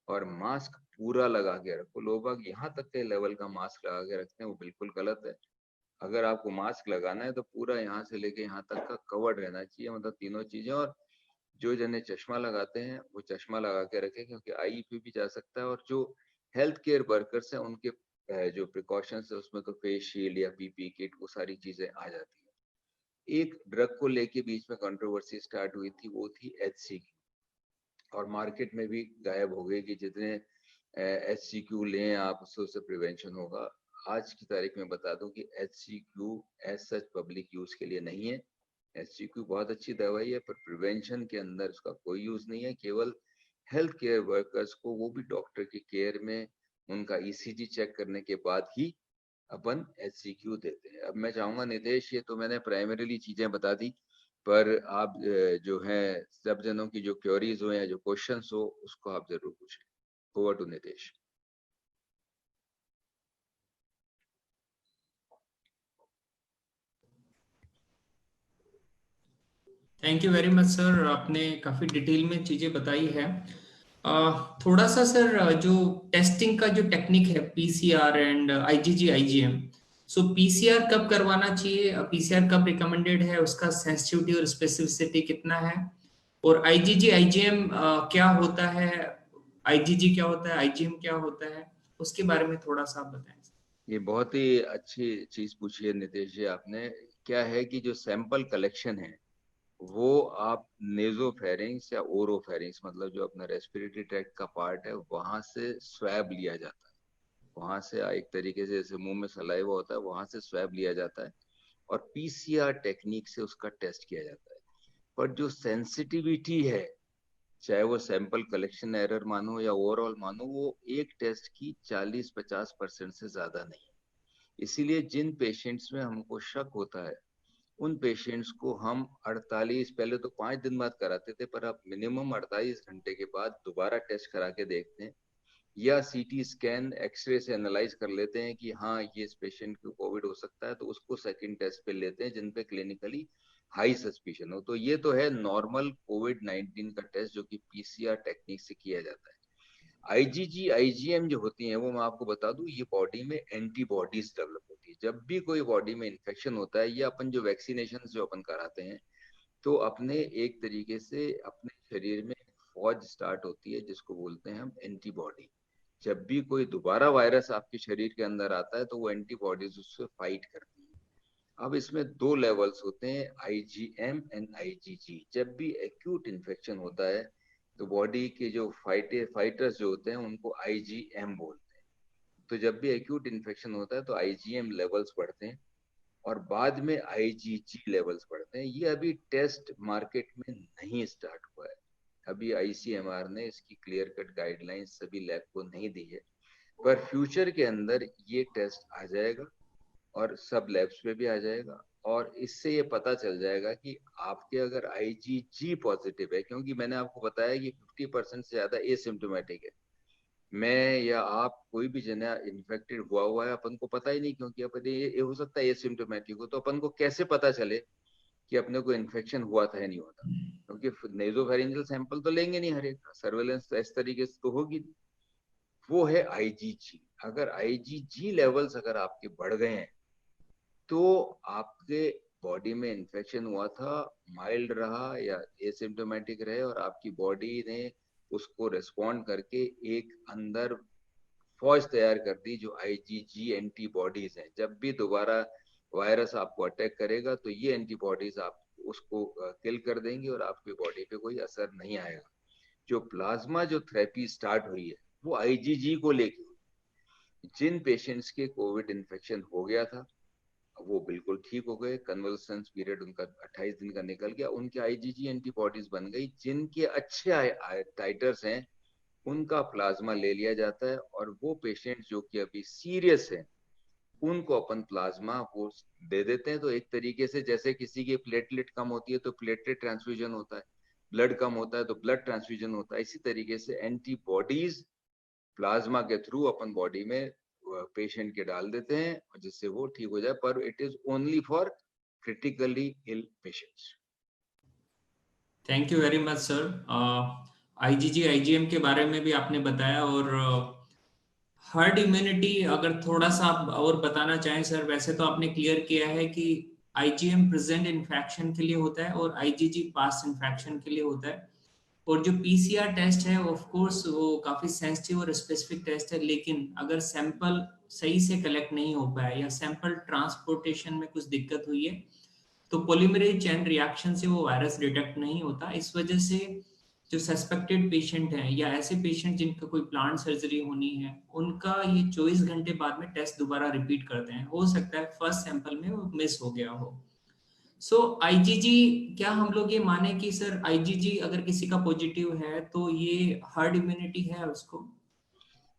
और मास्क पूरा लगा के रखो। लोग यहाँ तक के लेवल का मास्क लगा के रखते हैं, वो बिल्कुल गलत है। अगर आपको मास्क लगाना है तो पूरा यहाँ से लेके यहाँ तक का कवर्ड रहना चाहिए, मतलब तीनों चीजें। और जो जने चश्मा लगाते हैं वो चश्मा लगा के रखें, क्योंकि आई पे भी जा सकता है। और जो हेल्थ केयर वर्कर्स हैं उनके जो प्रिकॉशंस है उसमें तो फेस शील्ड या पीपी किट, वो सारी चीजें आ जाती है। एक ड्रग को लेके बीच में कंट्रोवर्सी स्टार्ट हुई थी, वो थी HCQ, और मार्केट में भी गायब हो गई कि जितने HCQ लें आप उससे प्रिवेंशन होगा। आज की तारीख में बता दूं कि HCQ as such public use के लिए नहीं है। HCQ बहुत अच्छी दवाई है, पर प्रिवेंशन के अंदर उसका कोई यूज नहीं है। केवल हेल्थ केयर वर्कर्स को, वो भी डॉक्टर की केयर में, उनका ECG चेक करने के बाद ही अपन HCQ देते हैं। अब मैं चाहूंगा नितेश, ये तो मैंने प्राइमरीली चीजें बता दी, पर आप जो है सब जनों की जो क्वेरीज हो या जो क्वेश्चंस हो उसको आप जरूर पूछें। Over to Nitesh. Thank you very much sir, आपने काफी डिटेल में चीजें बताई है। थोड़ा सा सर, जो टेस्टिंग का जो टेक्निक है PCR and IgG IgM, so PCR कब करवाना चाहिए, PCR कब रिकमेंडेड है, उसका सेंसिटिविटी और स्पेसिफिसिटी कितना है, और IgG IgM क्या होता है, IgG क्या होता है, IgM क्या होता है, उसके बारे में थोड़ा सा आप बताएं। ये बहुत ही अच्छी चीज पूछी है नितेश जी आपने। क्या है कि जो सैंपल कलेक्शन है वो आप नेजोफेरिंग्स या ओरोफेरिंग्स, मतलब जो अपना रेस्पिरेटरी ट्रैक्ट का पार्ट है, वहां से स्वैब लिया जाता है। वहां से एक तरीके से जैसे मुंह में सलाइवा होता है, वहां से स्वैब लिया जाता है और PCR टेक्निक से उसका टेस्ट किया जाता है। पर जो सेंसिटिविटी है, चाहे वो सैंपल कलेक्शन एरर मानो या ओवरऑल मानो, वो एक टेस्ट की 40-50% से ज्यादा नहीं है। इसीलिए जिन पेशेंट्स में हमको शक होता है उन पेशेंट्स को हम 48, पहले तो 5 दिन बाद कराते थे, पर अब मिनिमम 48 घंटे के बाद दोबारा टेस्ट करा के देखते हैं, या CT स्कैन एक्सरे से एनालाइज कर लेते हैं कि हाँ ये इस पेशेंट को कोविड हो सकता है, तो उसको सेकंड टेस्ट पे लेते हैं जिन पे क्लिनिकली हाई सस्पिशन हो। तो ये तो है नॉर्मल COVID-19 का टेस्ट जो कि PCR टेक्निक से किया जाता है। IgG IgM जो होती हैं, वो मैं आपको बता दूं, ये बॉडी में एंटीबॉडीज डेवलप होती है। जब भी कोई बॉडी में इन्फेक्शन होता है, या अपन जो वैक्सीनेशन जो अपन कराते हैं, तो अपने एक तरीके से अपने शरीर में फौज स्टार्ट होती है जिसको बोलते हैं हम एंटीबॉडी। जब भी कोई दोबारा वायरस आपके शरीर के अंदर आता है तो वो एंटीबॉडीज उससे फाइट करती है। अब इसमें 2 लेवल्स होते हैं, IgM एंड IgG। जब भी एक्यूट इन्फेक्शन होता है तो बॉडी के जो फाइटर्स जो होते हैं उनको IgM बोलते हैं। तो जब भी एक्यूट इन्फेक्शन होता है तो IgM लेवल्स बढ़ते हैं और बाद में IgG लेवल्स बढ़ते हैं। ये अभी टेस्ट मार्केट में नहीं स्टार्ट हुआ है। अभी ICMR ने इसकी क्लियर कट गाइडलाइंस सभी लैब को नहीं दी है, पर फ्यूचर के अंदर ये टेस्ट आ जाएगा और सब लैब्स पे भी आ जाएगा, और इससे ये पता चल जाएगा कि आपके अगर IgG पॉजिटिव है, क्योंकि मैंने आपको बताया कि 50% से ज्यादा एसिम्टोमेटिक है। मैं या आप कोई भी जना इन्फेक्टेड हुआ है, अपन को पता ही नहीं, क्योंकि अपन ये हो सकता है एसिम्टोमेटिक हो, तो अपन को कैसे पता चले कि अपने को इन्फेक्शन हुआ था या नहीं हुआ था? क्योंकि नेजोफेरिंजियल सैंपल तो लेंगे नहीं हर एक का, सर्वेलेंस इस तरीके से तो होगी। वो है IgG। अगर IgG लेवल्स अगर आपके बढ़ गए हैं तो आपके बॉडी में इन्फेक्शन हुआ था, माइल्ड रहा या एसिम्टोमेटिक रहे, और आपकी बॉडी ने उसको रिस्पॉन्ड करके एक अंदर फौज तैयार कर दी जो IgG एंटीबॉडीज हैं। जब भी दोबारा वायरस आपको अटैक करेगा तो ये एंटीबॉडीज आप उसको किल कर देंगी और आपकी बॉडी पे कोई असर नहीं आएगा। जो प्लाज्मा जो थेरेपी स्टार्ट हुई है वो IgG को लेके, जिन पेशेंट्स के कोविड इन्फेक्शन हो गया था वो बिल्कुल ठीक हो गए, कन्वल्सेंस पीरियड उनका 28 दिन का निकल गया, उनके IgG एंटीबॉडीज बन गई। जिनके अच्छे टाइटर्स हैं उनका प्लाज्मा ले लिया जाता है, और वो पेशेंट जो कि अभी सीरियस है उनको अपन प्लाज्मा वो दे देते हैं। तो एक तरीके से जैसे किसी की प्लेटलेट कम होती है तो प्लेटलेट ट्रांसफ्यूजन होता है, ब्लड कम होता है तो ब्लड ट्रांसफ्यूजन होता है, इसी तरीके से एंटीबॉडीज प्लाज्मा के थ्रू अपन बॉडी में पेशेंट के डाल देते हैं जिससे वो ठीक हो जाए, पर it is only for critically ill patients. Thank you very much sir. IgG IgM के बारे में भी आपने बताया, और हर्ड इम्यूनिटी अगर थोड़ा सा आप और बताना चाहें सर। वैसे तो आपने क्लियर किया है कि IgM प्रेजेंट इन्फेक्शन के लिए होता है और IgG पास्ट इन्फेक्शन के लिए होता है, और जो PCR टेस्ट है ऑफ कोर्स वो काफी सेंसिटिव और स्पेसिफिक टेस्ट है, लेकिन अगर सैंपल सही से कलेक्ट नहीं हो पाया या सैंपल ट्रांसपोर्टेशन में कुछ दिक्कत हुई है तो पॉलीमरेज चेन रिएक्शन से वो वायरस डिटेक्ट नहीं होता। इस वजह से जो सस्पेक्टेड पेशेंट हैं या ऐसे पेशेंट जिनका कोई प्लांट सर्जरी होनी है, उनका ये 24 घंटे बाद में टेस्ट दोबारा रिपीट करते हैं। हो सकता है फर्स्ट सैंपल में वो मिस हो गया हो। सो आईजीजी, क्या हम लोग ये माने कि सर आईजीजी अगर किसी का पॉजिटिव है तो ये हर्ड इम्यूनिटी है उसको?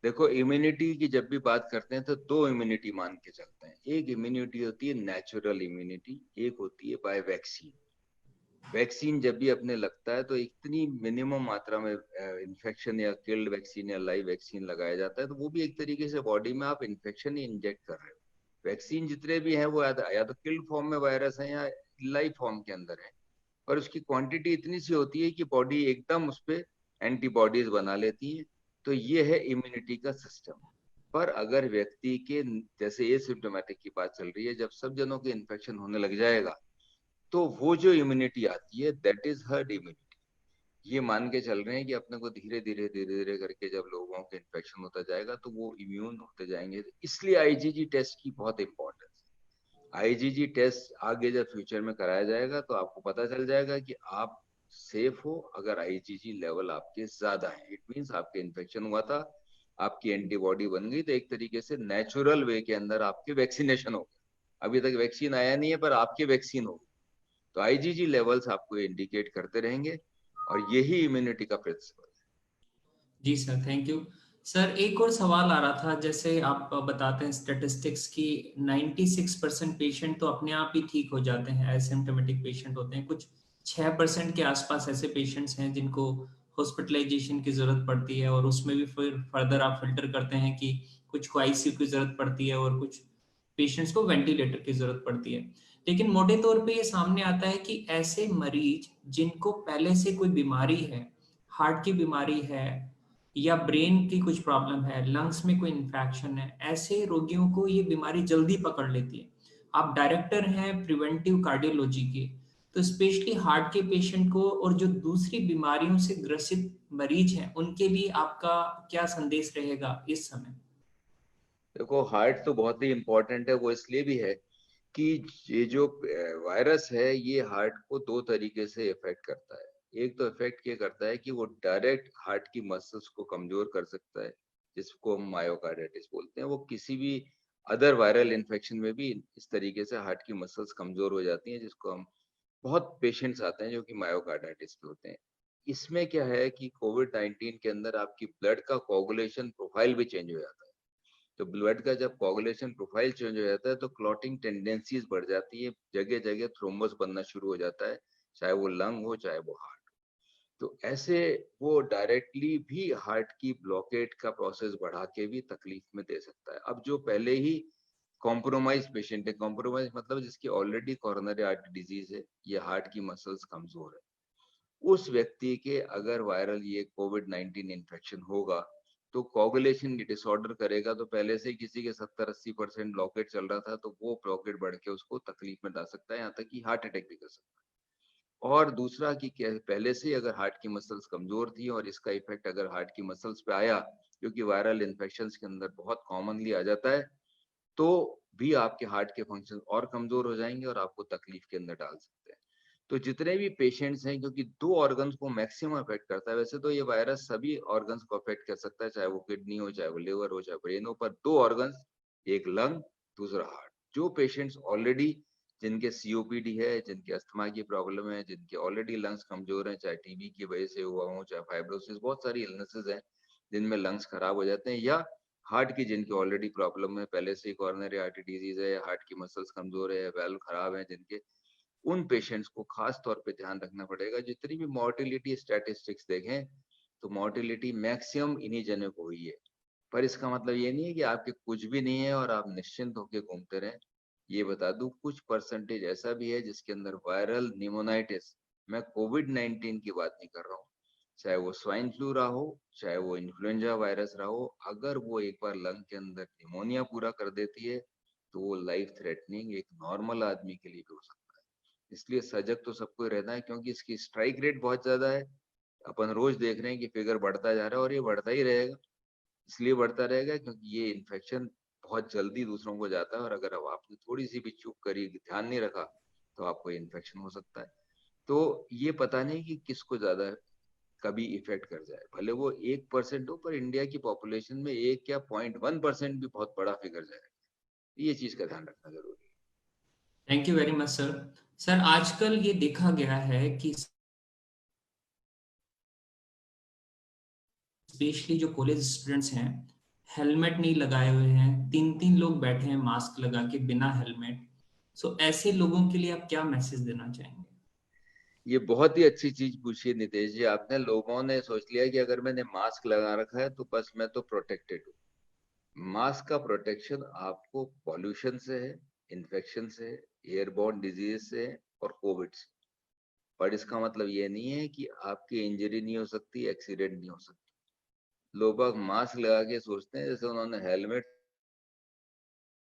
देखो, इम्यूनिटी की जब भी बात करते हैं तो दो इम्यूनिटी मान के चलते हैं। एक इम्यूनिटी होती है नेचुरल इम्यूनिटी, एक होती है बाय वैक्सीन। वैक्सीन जब भी अपने लगता है तो इतनी मिनिमम मात्रा में इन्फेक्शन या किल्ड वैक्सीन या लाइव वैक्सीन लगाया जाता है, तो वो भी एक तरीके से बॉडी में आप इन्फेक्शन ही इंजेक्ट कर रहे हो। वैक्सीन जितने भी हैं वो या तो किल्ड फॉर्म में वायरस है या लाइव फॉर्म के अंदर है, और उसकी क्वांटिटी इतनी सी होती है कि बॉडी एकदम उस पर एंटीबॉडीज बना लेती है। तो ये है इम्यूनिटी का सिस्टम। पर अगर व्यक्ति के, जैसे ये सिम्टोमेटिक की बात चल रही है, जब सब जनों के इन्फेक्शन होने लग जाएगा तो वो जो इम्यूनिटी आती है दैट इज हर्ड इम्यूनिटी। ये मान के चल रहे हैं कि अपने को धीरे धीरे करके जब लोगों के इन्फेक्शन होता जाएगा तो वो इम्यून होते जाएंगे। इसलिए आईजीजी टेस्ट की बहुत इंपॉर्टेंस है। आईजीजी टेस्ट आगे जब फ्यूचर में कराया जाएगा तो आपको पता चल जाएगा कि आप सेफ हो अगर आईजीजी लेवल आपके ज्यादा है। इट मीन्स आपके इन्फेक्शन हुआ था, आपकी एंटीबॉडी बन गई, तो एक तरीके से नेचुरल वे के अंदर आपके वैक्सीनेशन हो गया। अभी तक वैक्सीन आया नहीं है पर आपकी वैक्सीन हो गई। तो आईजीजी लेवल्स आपको इंडिकेट करते रहेंगे और यही इम्यूनिटी का प्रिंसिपल है। जी सर, थैंक यू। सर एक और सवाल आ रहा था, जैसे आप बताते हैं स्टैटिस्टिक्स की 96% पेशेंट तो अपने आप ही ठीक हो जाते हैं, एसिम्प्टोमेटिक पेशेंट होते हैं। कुछ 6% के आसपास ऐसे पेशेंट्स हैं जिनको हॉस्पिटलाइजेशन की जरूरत पड़ती है, और उसमें भी फिर फर्दर आप फिल्टर करते हैं कि कुछ को आईसीयू की जरूरत पड़ती है और कुछ पेशेंट्स को वेंटिलेटर की जरूरत पड़ती है। लेकिन मोटे तौर पे ये सामने आता है कि ऐसे मरीज जिनको पहले से कोई बीमारी है, हार्ट की बीमारी है या ब्रेन की कुछ प्रॉब्लम है, लंग्स में कोई इन्फेक्शन है, ऐसे रोगियों को ये बीमारी जल्दी पकड़ लेती है। आप डायरेक्टर हैं प्रिवेंटिव कार्डियोलॉजी के, तो स्पेशली हार्ट के पेशेंट को और जो दूसरी बीमारियों से ग्रसित मरीज हैं उनके लिए आपका क्या संदेश रहेगा इस समय? देखो, हार्ट तो बहुत ही इंपॉर्टेंट है। वो इसलिए भी है कि ये जो वायरस है ये हार्ट को दो तरीके से इफेक्ट करता है। एक तो इफेक्ट ये करता है कि वो डायरेक्ट हार्ट की मसल्स को कमजोर कर सकता है, जिसको हम मायोकार्डाइटिस बोलते हैं। वो किसी भी अदर वायरल इन्फेक्शन में भी इस तरीके से हार्ट की मसल्स कमजोर हो जाती हैं, जिसको हम, बहुत पेशेंट्स आते हैं जो कि मायोकार्डाइटिस के होते हैं। इसमें क्या है कि कोविड-19 के अंदर आपकी ब्लड का कोगुलेशन प्रोफाइल भी चेंज हो जाता है। तो ब्लड का जब कोगुलेशन प्रोफाइल चेंज हो जाता है तो क्लॉटिंग टेंडेंसीज बढ़ जाती है, जगह जगह थ्रोम्बस बनना शुरू हो जाता है, चाहे वो लंग हो चाहे वो हार्ट। तो ऐसे वो डायरेक्टली भी हार्ट की ब्लॉकेट का प्रोसेस बढ़ा के भी तकलीफ में दे सकता है। अब जो पहले ही कॉम्प्रोमाइज पेशेंट है, कॉम्प्रोमाइज मतलब जिसकी ऑलरेडी कोरोनरी आर्टरी डिजीज है, ये हार्ट की मसल्स कमजोर है, उस व्यक्ति के अगर वायरल ये कोविड-19 इन्फेक्शन होगा तो कोगुलेशन डिसऑर्डर करेगा। तो पहले से किसी के 70-80% ब्लॉकेट चल रहा था तो वो ब्लॉकेट बढ़ के उसको तकलीफ में ला सकता है, यहाँ तक कि हार्ट अटैक भी कर सकता है। और दूसरा कि पहले से अगर हार्ट की मसल्स कमजोर थी और इसका इफेक्ट अगर हार्ट की मसल्स पे आया, क्योंकि वायरल इन्फेक्शन के अंदर बहुत कॉमनली आ जाता है, तो भी आपके हार्ट के फंक्शन और कमजोर हो जाएंगे और आपको तकलीफ के अंदर डाल सकते हैं। तो जितने भी पेशेंट्स हैं, क्योंकि दो ऑर्गन्स को मैक्सिमम अफेक्ट करता है, वैसे तो ये वायरस सभी ऑर्गन्स को अफेक्ट कर सकता है, चाहे वो किडनी हो चाहे वो लिवर हो चाहे ब्रेन हो, पर दो ऑर्गन्स, एक लंग दूसरा हार्ट। जो पेशेंट्स ऑलरेडी, जिनके सीओपीडी है, जिनके अस्थमा की प्रॉब्लम है, जिनके ऑलरेडी लंग्स कमजोर हैं, चाहे टीबी की वजह से हुआ हो चाहे फाइब्रोसिस, बहुत सारी इलनेसेस हैं जिनमें लंग्स खराब हो जाते हैं, या हार्ट की जिनकी ऑलरेडी प्रॉब्लम है, पहले से कोरोनरी आर्टरी डिजीज है, हार्ट की मसल्स कमजोर है, वेल्व खराब है जिनके, उन पेशेंट्स को खास तौर पे ध्यान रखना पड़ेगा। जितनी भी मोर्टिलिटी स्टैटिस्टिक्स देखें तो मोर्टिलिटी मैक्सिमम इन्हीं जनों को हुई है। पर इसका मतलब ये नहीं है कि आपके कुछ भी नहीं है और आप निश्चिंत होकर घूमते रहें। ये बता दूं, कुछ परसेंटेज ऐसा भी है जिसके अंदर वायरल निमोनाइटिस, मैं कोविड-19 की बात नहीं कर रहा हूँ, चाहे वो स्वाइन फ्लू रहा हो चाहे वो इन्फ्लुएंजा वायरस रहा हो, अगर वो एक बार लंग के अंदर निमोनिया पूरा कर देती है तो वो लाइफ थ्रेटनिंग एक नॉर्मल आदमी के लिए भी हो सकता है। इसलिए सजग तो सबको रहना है, क्योंकि इसकी स्ट्राइक रेट बहुत ज्यादा है। अपन रोज देख रहे हैं कि फिगर बढ़ता जा रहा है और ये बढ़ता ही रहेगा। इसलिए बढ़ता रहेगा क्योंकि ये इन्फेक्शन बहुत जल्दी दूसरों को जाता है, और अगर अब आपने थोड़ी सी भी चूक करी, ध्यान नहीं रखा, तो आपको इन्फेक्शन हो सकता है। तो ये पता नहीं कि किसको ज्यादा कभी इफेक्ट कर जाए, भले वो 1% हो, पर इंडिया की पॉपुलेशन में 1 या 0.1% भी बहुत बड़ा फिगर जाएगा। ये चीज का ध्यान रखना जरूरी है। Thank you very much sir. Sir आजकल ये देखा गया है कि स्पेशली जो कॉलेज स्टूडेंट्स हैं हेलमेट नहीं लगाए हुए हैं, 3-3 लोग बैठे हैं मास्क लगा के बिना हेलमेट। सो ऐसे लोगों के लिए आप क्या मैसेज देना चाहेंगे? ये बहुत ही अच्छी चीज पूछी है नितेश जी आपने। लोगों ने सोच लिया कि अगर मैंने मास्क लगा रखा है तो बस मैं तो प्रोटेक्टेड हूँ। मास्क का प्रोटेक्शन आपको पॉल्यूशन से है, इन्फेक्शन से है, एयरबॉर्न डिजीज से है और कोविड से। पर इसका मतलब ये नहीं है कि आपकी इंजरी नहीं हो सकती, एक्सीडेंट नहीं हो सकती। लोग बाग मास्क लगा के सोचते हैं जैसे उन्होंने हेलमेट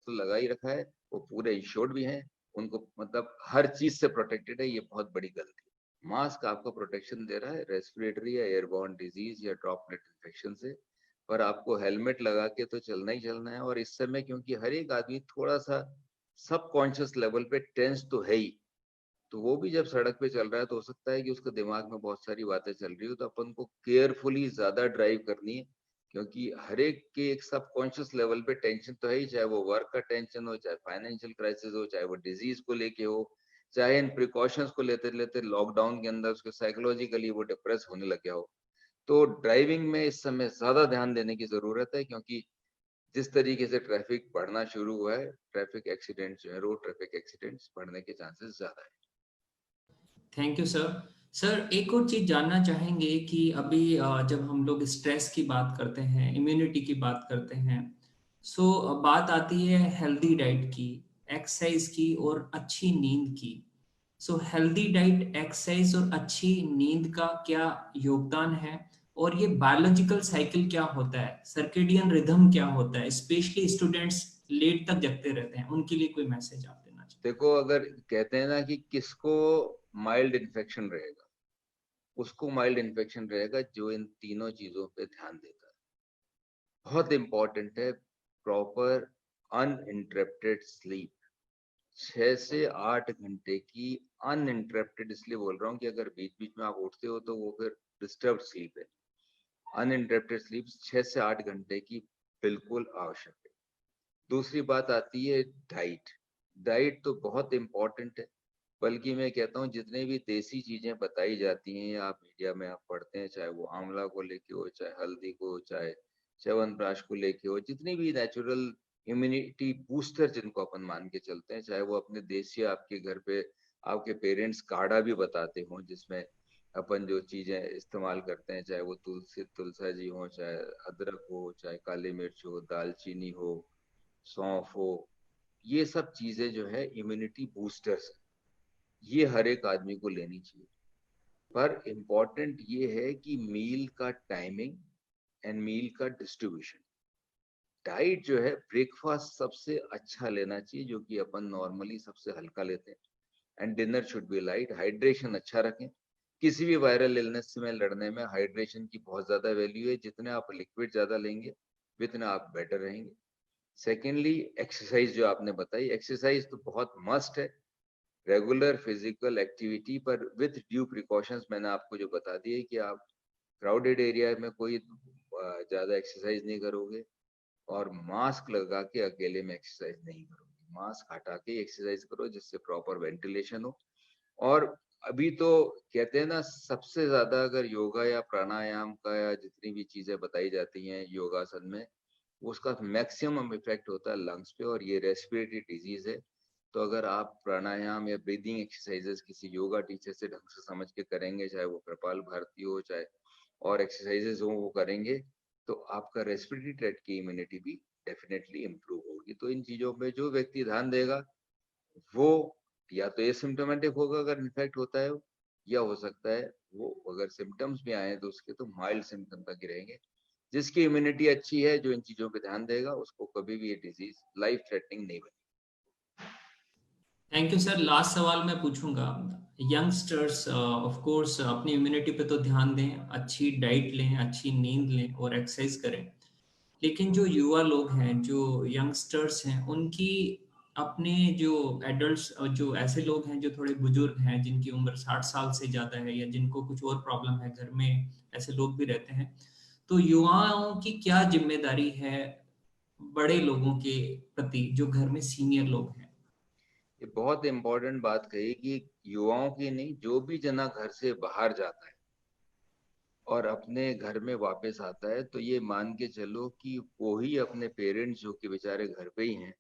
तो लगा ही रखा है, वो पूरे इंश्योर्ड भी हैं, उनको मतलब हर चीज से प्रोटेक्टेड है। ये बहुत बड़ी गलती है। मास्क आपको प्रोटेक्शन दे रहा है रेस्पिरेटरी या एयरबॉर्न डिजीज या ड्रॉपलेट इन्फेक्शन से, पर आपको हेलमेट लगा के तो चलना ही चलना है। और इस समय क्योंकि हर एक आदमी थोड़ा सा सबकॉन्शियस लेवल पे टेंस तो है ही, तो वो भी जब सड़क पे चल रहा है तो हो सकता है कि उसके दिमाग में बहुत सारी बातें चल रही हो, तो अपन को केयरफुली ज्यादा ड्राइव करनी है। क्योंकि हर एक के एक सबकॉन्शियस लेवल पे टेंशन तो है ही, चाहे वो वर्क का टेंशन हो, चाहे फाइनेंशियल क्राइसिस हो, चाहे वो डिजीज को लेके हो, चाहे इन प्रिकॉशंस को लेते लेते लॉकडाउन के अंदर उसके साइकोलॉजिकली वो डिप्रेस होने लग गया हो। तो ड्राइविंग में इस समय ज्यादा ध्यान देने की जरूरत है, क्योंकि जिस तरीके से ट्रैफिक बढ़ना शुरू हुआ है, ट्रैफिक एक्सीडेंट्स जो है, रोड ट्रैफिक एक्सीडेंट्स बढ़ने के चांसेस ज्यादा है। Thank you sir. सर एक और चीज जानना चाहेंगे कि अभी जब हम लोग स्ट्रेस की बात करते हैं, इम्यूनिटी की बात करते हैं, सो बात आती है हेल्दी डाइट की, एक्सरसाइज की और अच्छी नींद की। सो हेल्दी डाइट, एक्सरसाइज और अच्छी नींद का क्या योगदान है, और ये बायोलॉजिकल साइकिल क्या होता है, सर्केडियन रिदम क्या होता है, स्पेशली स्टूडेंट्स लेट तक जगते रहते हैं, उनके लिए कोई मैसेज आप देना चाहिए? देखो, अगर कहते हैं ना कि किसको माइल्ड इन्फेक्शन रहेगा, उसको माइल्ड इन्फेक्शन रहेगा जो इन तीनों चीजों पे ध्यान देता है। बहुत इंपॉर्टेंट है प्रॉपर अनइंटरप्टेड स्लीप। 6 से 8 घंटे की अनइंटरप्टेड, इसलिए बोल रहा हूँ कि अगर बीच बीच में आप उठते हो तो वो फिर डिस्टर्ब स्लीप है। अनइंटरप्टेड स्लीप 6 से 8 घंटे की बिल्कुल आवश्यक है। दूसरी बात आती है डाइट। डाइट तो बहुत इंपॉर्टेंट है, बल्कि मैं कहता हूँ जितने भी देसी चीजें बताई जाती हैं या आप मीडिया में आप पढ़ते हैं, चाहे वो आंवला को लेके हो, चाहे हल्दी को, चाहे च्यवनप्राश को लेके हो, जितनी भी नेचुरल इम्यूनिटी बूस्टर जिनको अपन मान के चलते हैं, चाहे वो अपने देसी आपके घर पे आपके पेरेंट्स काढ़ा भी बताते हों जिसमें अपन जो चीजें इस्तेमाल करते हैं, चाहे वो तुलसा जी हो, चाहे अदरक हो, चाहे काली मिर्च हो, दालचीनी हो, सौंफ हो, ये सब चीजें जो है इम्यूनिटी बूस्टर्स है। ये हर एक आदमी को लेनी चाहिए। पर इम्पोर्टेंट ये है कि मील का टाइमिंग एंड मील का डिस्ट्रीब्यूशन। डाइट जो है, ब्रेकफास्ट सबसे अच्छा लेना चाहिए जो कि अपन नॉर्मली सबसे हल्का लेते हैं, and dinner should be light. Hydration अच्छा रखें। किसी भी वायरल इलनेस में लड़ने में हाइड्रेशन की बहुत ज्यादा वैल्यू है। जितने आप लिक्विड ज्यादा लेंगे उतने आप बेटर रहेंगे। सेकेंडली, एक्सरसाइज जो आपने बताई, एक्सरसाइज तो बहुत मस्ट है। रेगुलर फिजिकल एक्टिविटी पर विथ ड्यू प्रिकॉशंस मैंने आपको जो बता दिए कि आप क्राउडेड एरिया में कोई ज्यादा एक्सरसाइज नहीं करोगे, और मास्क लगा के अकेले में एक्सरसाइज नहीं करोगे। मास्क हटा के एक्सरसाइज करो जिससे प्रॉपर वेंटिलेशन हो। और अभी तो कहते हैं ना, सबसे ज्यादा अगर योगा या प्राणायाम का या जितनी भी चीजें बताई जाती हैं योगासन में, उसका मैक्सिमम इफेक्ट होता है लंग्स पे, और ये रेस्पिरेटरी डिजीज है। तो अगर आप प्राणायाम या ब्रीदिंग एक्सरसाइजेस किसी योगा टीचर से ढंग से समझ के करेंगे, चाहे वो कृपाल भारती हो, चाहे और एक्सरसाइजेस हो, वो करेंगे, तो आपका रेस्पिरेटरी ट्रैक्ट की इम्यूनिटी भी डेफिनेटली इम्प्रूव होगी। तो इन चीजों पे जो व्यक्ति ध्यान देगा वो या तो एसिम्प्टोमेटिक होगा अगर इन्फेक्ट होता है, या हो सकता है वो अगर सिम्टम्स भी आए तो उसके तो माइल्ड सिम्टम तक ही रहेंगे। जिसकी इम्यूनिटी अच्छी है, जो इन चीजों पे ध्यान देगा, उसको कभी भी ये डिजीज लाइफ थ्रेटनिंग नहीं बनेगी। Thank you sir. लास्ट सवाल मैं पूछूंगा। यंगस्टर्स ऑफ कोर्स अपनी इम्यूनिटी पे तो ध्यान दें, अच्छी डाइट लें, अच्छी नींद लें और एक्सरसाइज करें, लेकिन जो युवा लोग हैं, जो यंगस्टर्स हैं, उनकी अपने जो एडल्ट्स, जो ऐसे लोग हैं जो थोड़े बुजुर्ग हैं, जिनकी उम्र 60 साल से ज्यादा है या जिनको कुछ और प्रॉब्लम है, घर में ऐसे लोग भी रहते हैं, तो युवाओं की क्या जिम्मेदारी है बड़े लोगों के प्रति जो घर में सीनियर लोग हैं? ये बहुत इम्पोर्टेंट बात कही कि युवाओं की नहीं, जो भी जना घर से बाहर जाता है और अपने घर में वापस आता है, तो ये मान के चलो कि वो ही अपने पेरेंट्स जो कि बेचारे घर पे ही हैं,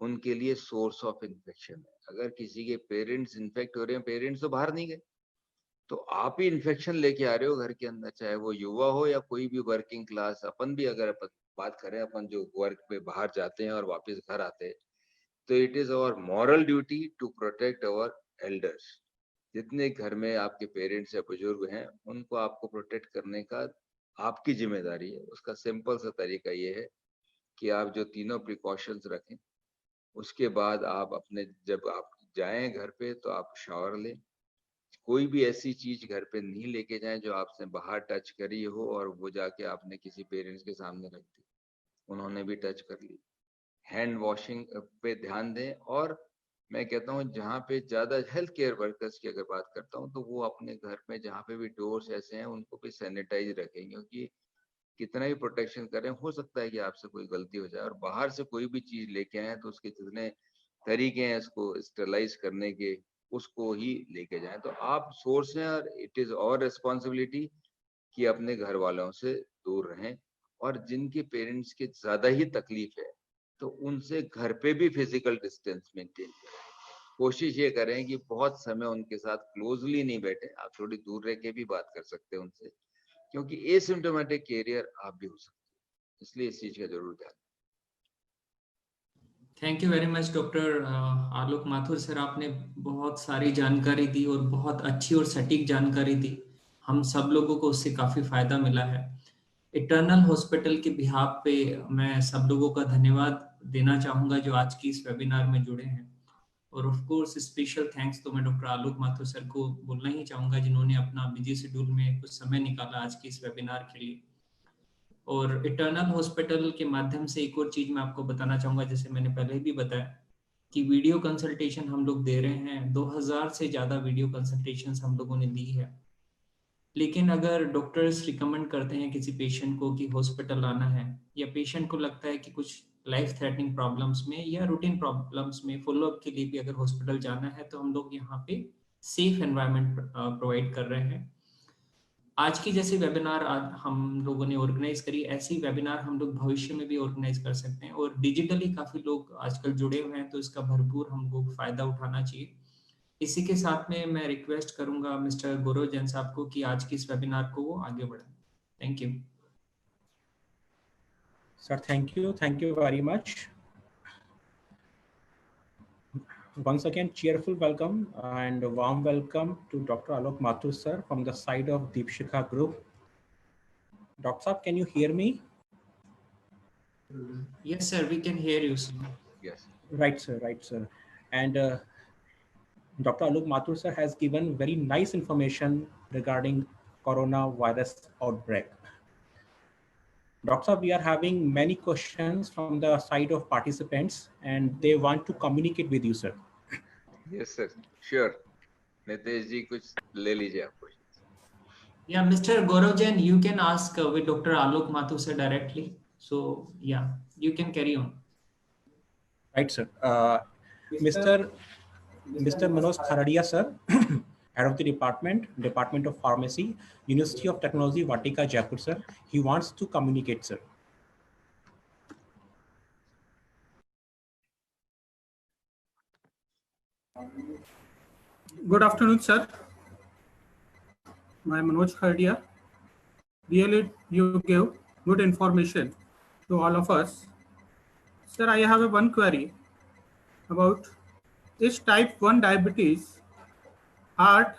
उनके लिए सोर्स ऑफ इन्फेक्शन है। अगर किसी के पेरेंट्स इन्फेक्ट हो रहे हैं, पेरेंट्स तो बाहर नहीं गए, तो आप ही इन्फेक्शन लेके आ रहे हो घर के अंदर, चाहे वो युवा हो या कोई भी वर्किंग क्लास। अपन भी अगर अपन बात करें, अपन जो वर्क पे बाहर जाते हैं और वापस घर आते हैं, तो it is our moral duty to protect our elders. जितने घर में आपके पेरेंट्स या बुजुर्ग हैं, उनको आपको प्रोटेक्ट करने का आपकी जिम्मेदारी है। उसका सिंपल सा तरीका ये है कि आप जो तीनों प्रिकॉशंस रखें, उसके बाद आप अपने, जब आप जाएं घर पे तो आप शावर लें, कोई भी ऐसी चीज घर पे नहीं लेके जाएं जो आपसे बाहर टच करी हो और वो जाके आपने किसी पेरेंट्स के सामने रख दी, उन्होंने भी टच कर ली। हैंड वॉशिंग पे ध्यान दें। और मैं कहता हूँ जहाँ पे ज्यादा हेल्थ केयर वर्कर्स की अगर बात करता हूँ, तो वो अपने घर में जहाँ पे भी डोर्स ऐसे हैं उनको भी सैनिटाइज रखें, क्योंकि कितना भी प्रोटेक्शन करें, हो सकता है कि आपसे कोई गलती हो जाए। और बाहर से कोई भी चीज लेके आए तो उसके जितने तरीके हैं इसको स्टरलाइज करने के, उसको ही लेके जाएं। तो आप सोर्स हैं और इट इज और रिस्पॉन्सिबिलिटी कि अपने घर वालों से दूर रहें। और जिनके पेरेंट्स के ज्यादा ही तकलीफ है, तो उनसे घर पे भी फिजिकल डिस्टेंस मेंटेन करें। कोशिश ये करें कि बहुत समय उनके साथ क्लोजली नहीं बैठे, आप थोड़ी दूर रह के भी बात कर सकते हैं उनसे, क्योंकि एसिम्प्टोमेटिक कैरियर आप भी हो सकते हैं। इसलिए इस चीज का जरूर ध्यान। Thank you very much doctor Alok Mathur sir, आपने बहुत सारी जानकारी दी और बहुत अच्छी और सटीक जानकारी दी। हम सब लोगों को उससे काफ़ी फायदा मिला है। इटर्नल हॉस्पिटल के बिहाफ पे मैं सब लोगों का धन्यवाद देना चाहूँगा जो आज की इस वेबिनार में जुड़े हैं। और ऑफ कोर्स स्पेशल थैंक्स तो मैं डॉक्टर आलोक माथुर सर को बोलना ही चाहूँगा, जिन्होंने अपना बिजी शेड्यूल में कुछ समय निकाला आज की इस वेबिनार के लिए। और इटर्नल हॉस्पिटल के माध्यम से एक और चीज़ मैं आपको बताना चाहूँगा, जैसे मैंने पहले भी बताया कि वीडियो कंसल्टेशन हम लोग दे रहे हैं। 2000 से ज़्यादा वीडियो कंसल्टेशंस हम लोगों ने दी है। लेकिन अगर डॉक्टर्स रिकमेंड करते हैं किसी पेशेंट को कि हॉस्पिटल आना है, या पेशेंट को लगता है कि कुछ लाइफ थ्रेटनिंग प्रॉब्लम्स में या रूटीन प्रॉब्लम्स में फॉलोअप के लिए भी अगर हॉस्पिटल जाना है, तो हम लोग यहाँ पे सेफ एनवायरनमेंट प्रोवाइड कर रहे हैं। आज की जैसे वेबिनार हम लोगों ने ऑर्गेनाइज करी, ऐसी वेबिनार हम लोग भविष्य में भी ऑर्गेनाइज कर सकते हैं। और डिजिटली काफ़ी लोग आजकल जुड़े हुए हैं, तो इसका भरपूर हम लोग फायदा उठाना चाहिए। इसी के साथ में मैं रिक्वेस्ट करूंगा मिस्टर गौरव जैन साहब को कि आज की इस वेबिनार को वो आगे बढ़ाएं। Thank you Sir, thank you very much. Once again, cheerful welcome and a warm welcome to Dr. Alok Mathur sir from the side of Deepshikha Group. Dr. Saab, can you hear me? Yes sir, we can hear you sir. Yes. Right sir. And Dr. Alok Mathur sir has given very nice information regarding coronavirus outbreak. Dr. Saab, we are having many questions from the side of participants and they want to communicate with you, sir. Yes, sir. Sure. Nitesh ji कुछ ले लीजिए आप question. Yeah, Mr. Gaurav Jain, you can ask with Dr. Alok Mathur sir directly. So yeah, you can carry on. Right, sir. Mr. Manoj Kharadia, sir, head of the Department of Pharmacy, University of Technology, Vatika, Jaipur, sir. He wants to communicate, sir. Good afternoon, sir. I am Manoj Kharadia. Really, you gave good information to all of us. Sir, I have one query about is type 1 diabetes, heart,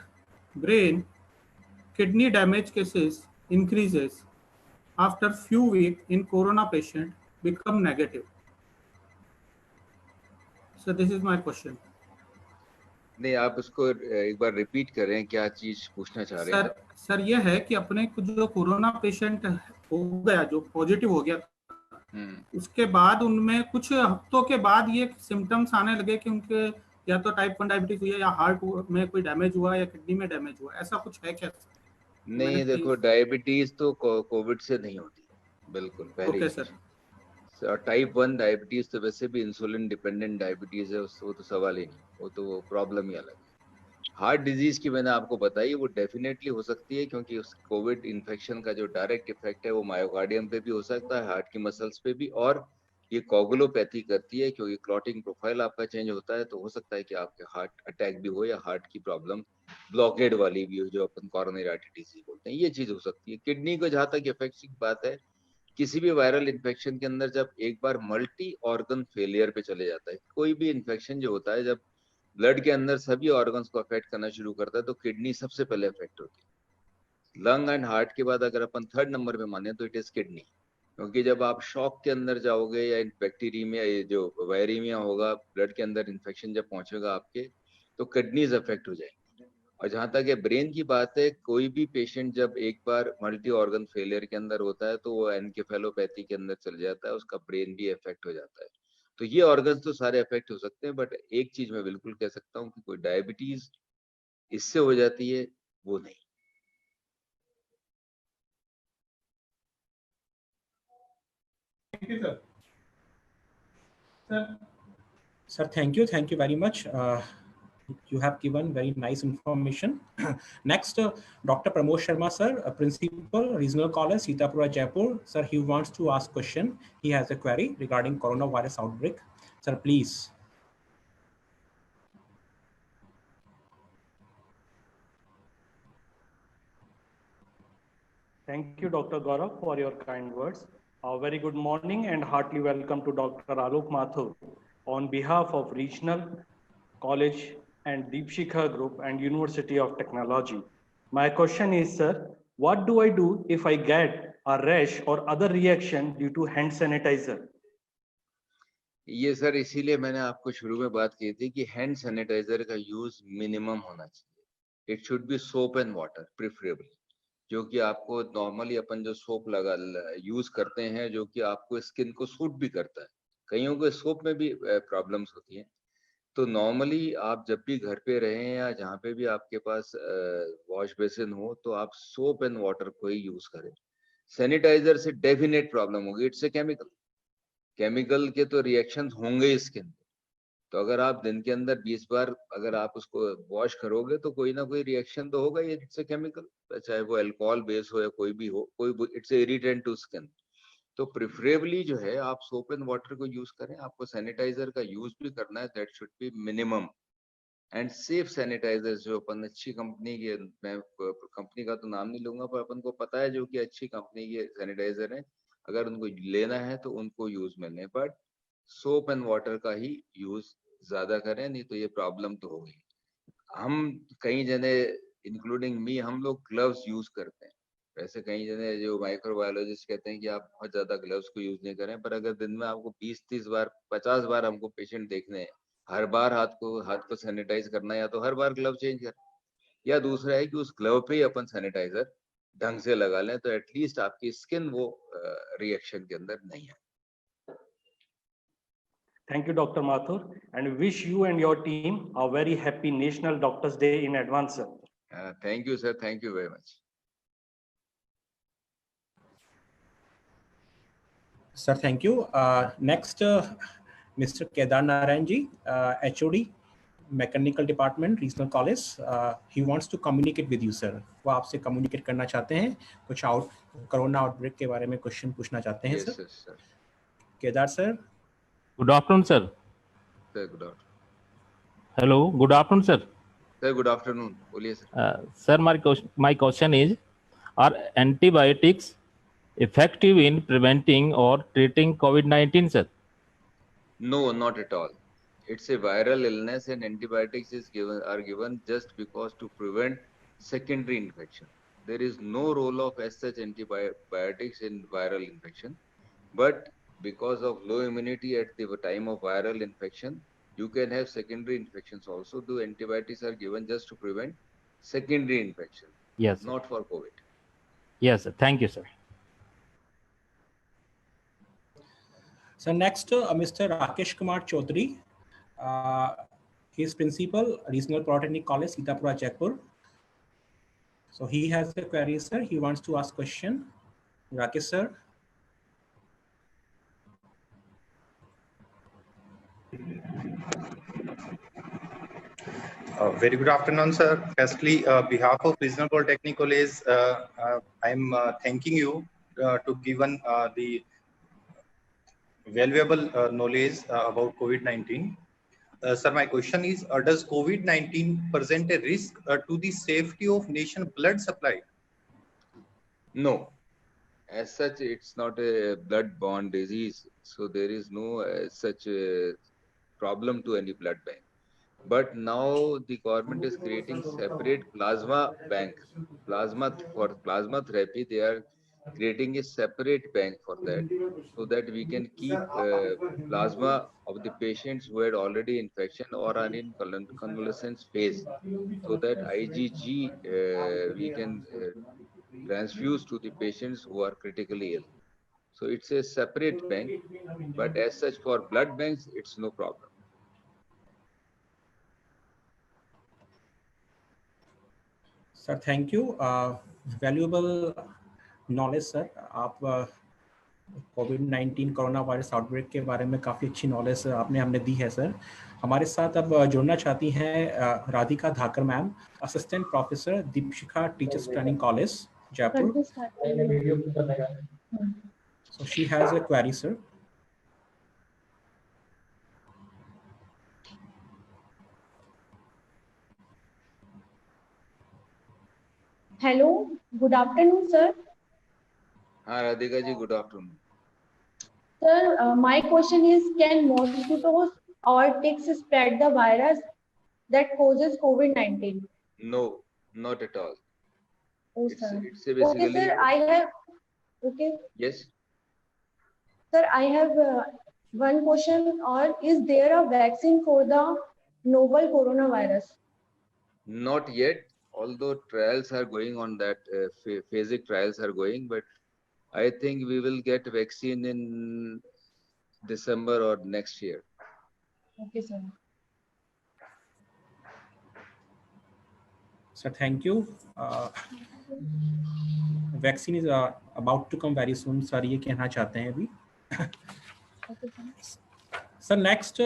brain, kidney damage cases increases after few weeks in corona patient become negative. So this is my question. नहीं, आप उसको एक बार रिपीट करें, क्या चीज पूछना चाह रहे हैं? सर ये है कि अपने को जो कोरोना पेशेंट हो गया, जो पॉजिटिव हो गया, उसके बाद उनमें कुछ हफ्तों के बाद ये सिम्टम्स आने लगे कि उनके या तो टाइप 1 डायबिटीज हुई है या हार्ट में कोई डैमेज हुआ या किडनी में डैमेज हुआ, ऐसा कुछ है क्या? नहीं, देखो डायबिटीज तो कोविड से नहीं होती, बिल्कुल पहले। Okay sir. टाइप 1 डायबिटीज तो वैसे भी इंसुलिन डिपेंडेंट डायबिटीज है, वो तो सवाल ही नहीं, वो तो प्रॉब्लम ही अलग है। हार्ट डिजीज की मैंने आपको बताई, वो डेफिनेटली हो सकती है, क्योंकि उस कोविड इन्फेक्शन का जो डायरेक्ट इफेक्ट है वो मायोकार्डियम पे भी हो सकता है, हार्ट की मसल्स पे भी, और ये कोगुलोपैथी करती है, क्योंकि क्लॉटिंग प्रोफाइल आपका चेंज होता है, तो हो सकता है कि आपके हार्ट अटैक भी हो या हार्ट की प्रॉब्लम ब्लॉकेड वाली भी हो, जो अपन कोरोनरी आर्टरी डिजीज बोलते हैं, ये चीज हो सकती है। किडनी को जहां तक इफेक्ट की बात है, किसी भी वायरल इन्फेक्शन के अंदर जब एक बार मल्टी ऑर्गन फेलियर पे चले जाता है, कोई भी इन्फेक्शन जो होता है जब ब्लड के अंदर सभी ऑर्गन्स को अफेक्ट करना शुरू करता है, तो किडनी सबसे पहले अफेक्ट होती है। लंग एंड हार्ट के बाद अगर अपन थर्ड नंबर पे माने तो इट इज किडनी, क्योंकि जब आप शॉक के अंदर जाओगे या बैक्टीरिया जो वायरीमिया होगा, ब्लड के अंदर इन्फेक्शन जब पहुंचेगा आपके, तो किडनीज अफेक्ट हो जाएंगी। और जहां तक ये ब्रेन की बात है, कोई भी पेशेंट जब एक बार मल्टी ऑर्गन फेलियर के अंदर होता है, तो वो एनकेफेलोपैथी के अंदर चल जाता है, उसका ब्रेन भी अफेक्ट हो जाता है। तो ये ऑर्गन्स तो सारे अफेक्ट हो सकते हैं, बट एक चीज मैं बिल्कुल कह सकता हूँ कि कोई डायबिटीज इससे हो जाती है, वो नहीं। Thank you, sir. Sir. Sir, thank you very much. You have given very nice information. Next, Dr. Pramod Sharma, sir, Principal, Regional College, Sitapura, Jaipur. Sir, he wants to ask question. He has a query regarding coronavirus outbreak. Sir, please. Thank you, Dr. Gaurav, for your kind words. A very good morning and heartily welcome to Dr. Alok Mathur on behalf of Regional College and Deepshikha Group and University of Technology. My question is, sir, what do I do if I get a rash or other reaction due to hand sanitizer? ये सर इसीलिए मैंने आपको शुरू में बात की थी कि हैंड सैनिटाइजर का यूज मिनिमम होना चाहिए। It should be soap and water preferably, जो कि आपको नॉर्मली अपन जो सोप लगा यूज करते हैं, जो कि आपको स्किन को सूट भी करता है। कईयों को सोप में भी प्रॉब्लम्स होती हैं, तो नॉर्मली आप जब भी घर पे रहें या जहाँ पे भी आपके पास वॉश बेसिन हो, तो आप सोप एंड वाटर को ही यूज करें। सैनिटाइजर से डेफिनेट प्रॉब्लम होगी, इट्स ए केमिकल के तो रिएक्शन होंगे ही स्किन। तो अगर आप दिन के अंदर 20 बार अगर आप उसको वॉश करोगे, तो कोई ना कोई रिएक्शन तो होगा ही। इट्स ए केमिकल, चाहे वो अल्कोहल बेस हो या कोई भी हो, कोई इट्स इरिटेंट टू स्किन। तो प्रेफरेबली जो है आप सोप एंड वाटर को यूज करें। आपको सैनिटाइजर का यूज भी करना है, that should be minimum and safe sanitiser. जो अपन अच्छी कंपनी के, मैं कंपनी का तो नाम नहीं लूंगा, पर अपन को पता है जो कि अच्छी कंपनी के सैनिटाइजर हैं, अगर उनको लेना है तो उनको यूज मिलने, बट सोप एंड वाटर का ही यूज ज्यादा करें, नहीं तो ये प्रॉब्लम तो होगी। हम कई जने इंक्लूडिंग मी, हम लोग ग्लव्स यूज करते हैं। वैसे कई जने जो माइक्रोबायोलॉजिस्ट कहते हैं कि आप बहुत ज्यादा ग्लव्स को यूज नहीं करें, पर अगर दिन में आपको 20-30 बार 50 बार हमको पेशेंट देखने हैं, हर बार हाथ को सैनिटाइज करना है, या तो हर बार ग्लव चेंज करें, या दूसरा है कि उस ग्लव पे ही अपन सैनिटाइजर ढंग से लगा लें, तो एटलीस्ट आपकी स्किन वो रिएक्शन के अंदर नहीं है। Thank you, Dr. Mathur, and wish you and your team a very happy National Doctors Day in advance, sir. Thank you, sir. Thank you very much. Sir, thank you. Next, Mr. Kedar Narayan ji, HOD, Mechanical Department, Regional College. He wants to communicate with you, sir. वो आपसे communicate करना चाहते हैं, कुछ कोरोना आउटब्रेक के बारे में क्वेश्चन पूछना चाहते हैं, Yes, sir. yes, sir. Kedar, sir. Good afternoon, sir. Sir, good afternoon. Hello, good afternoon, sir. Sir, good afternoon. बोलिए sir. Sir, my question is, are antibiotics effective in preventing or treating COVID-19, sir? No, not at all. It's a viral illness, and antibiotics are given just because to prevent secondary infection. There is no role of as such antibiotics in viral infection, but because of low immunity at the time of viral infection, you can have secondary infections also. The antibiotics are given just to prevent secondary infection. Yes, sir. Not for COVID. Yes, sir. Thank you, sir. So next, Mr. Rakesh Kumar Chaudhary. He is Principal, Regional Polytechnic College, Sitapura, Jaipur. So he has a query, sir. He wants to ask question. Rakesh, sir. Very good afternoon, sir. Firstly, behalf of Regional Polytechnic College, I'm thanking you to given the valuable knowledge about COVID-19. Sir, my question is, does COVID-19 present a risk to the safety of nation blood supply? No, as such, it's not a blood-borne disease, so there is no such a problem to any blood bank. But now the government is creating separate plasma bank. For plasma therapy, they are creating a separate bank for that, so that we can keep plasma of the patients who had already infection or are in convalescence phase, so that IgG we can transfuse to the patients who are critically ill. So it's a separate bank, but as such for blood banks, it's no problem. Sir thank you, valuable knowledge sir. आप कोविड-19 कोरोना वायरस आउटब्रेक के बारे में काफ़ी अच्छी नॉलेज आपने हमने दी है सर। हमारे साथ अब जुड़ना चाहती हैं Radhika Dhakar ma'am, assistant professor, Deepshikha teachers training college, Jaipur. So she has a query sir. Hello, good afternoon, sir. Hi, Radhika ji, good afternoon. Sir, my question is, can mosquitoes or ticks spread the virus that causes COVID-19? No, not at all. Oh, sir. It's basically... Okay, sir, I have... Okay. Yes. Sir, I have one question, or is there a vaccine for the novel coronavirus? Not yet, although trials are going on that, phasic trials are going, but I think we will get vaccine in December or next year. Okay, sir. Sir, thank you. Vaccine is about to come very soon. Sir, ये कहना चाहते हैं अभी. Okay, sir. Sir, next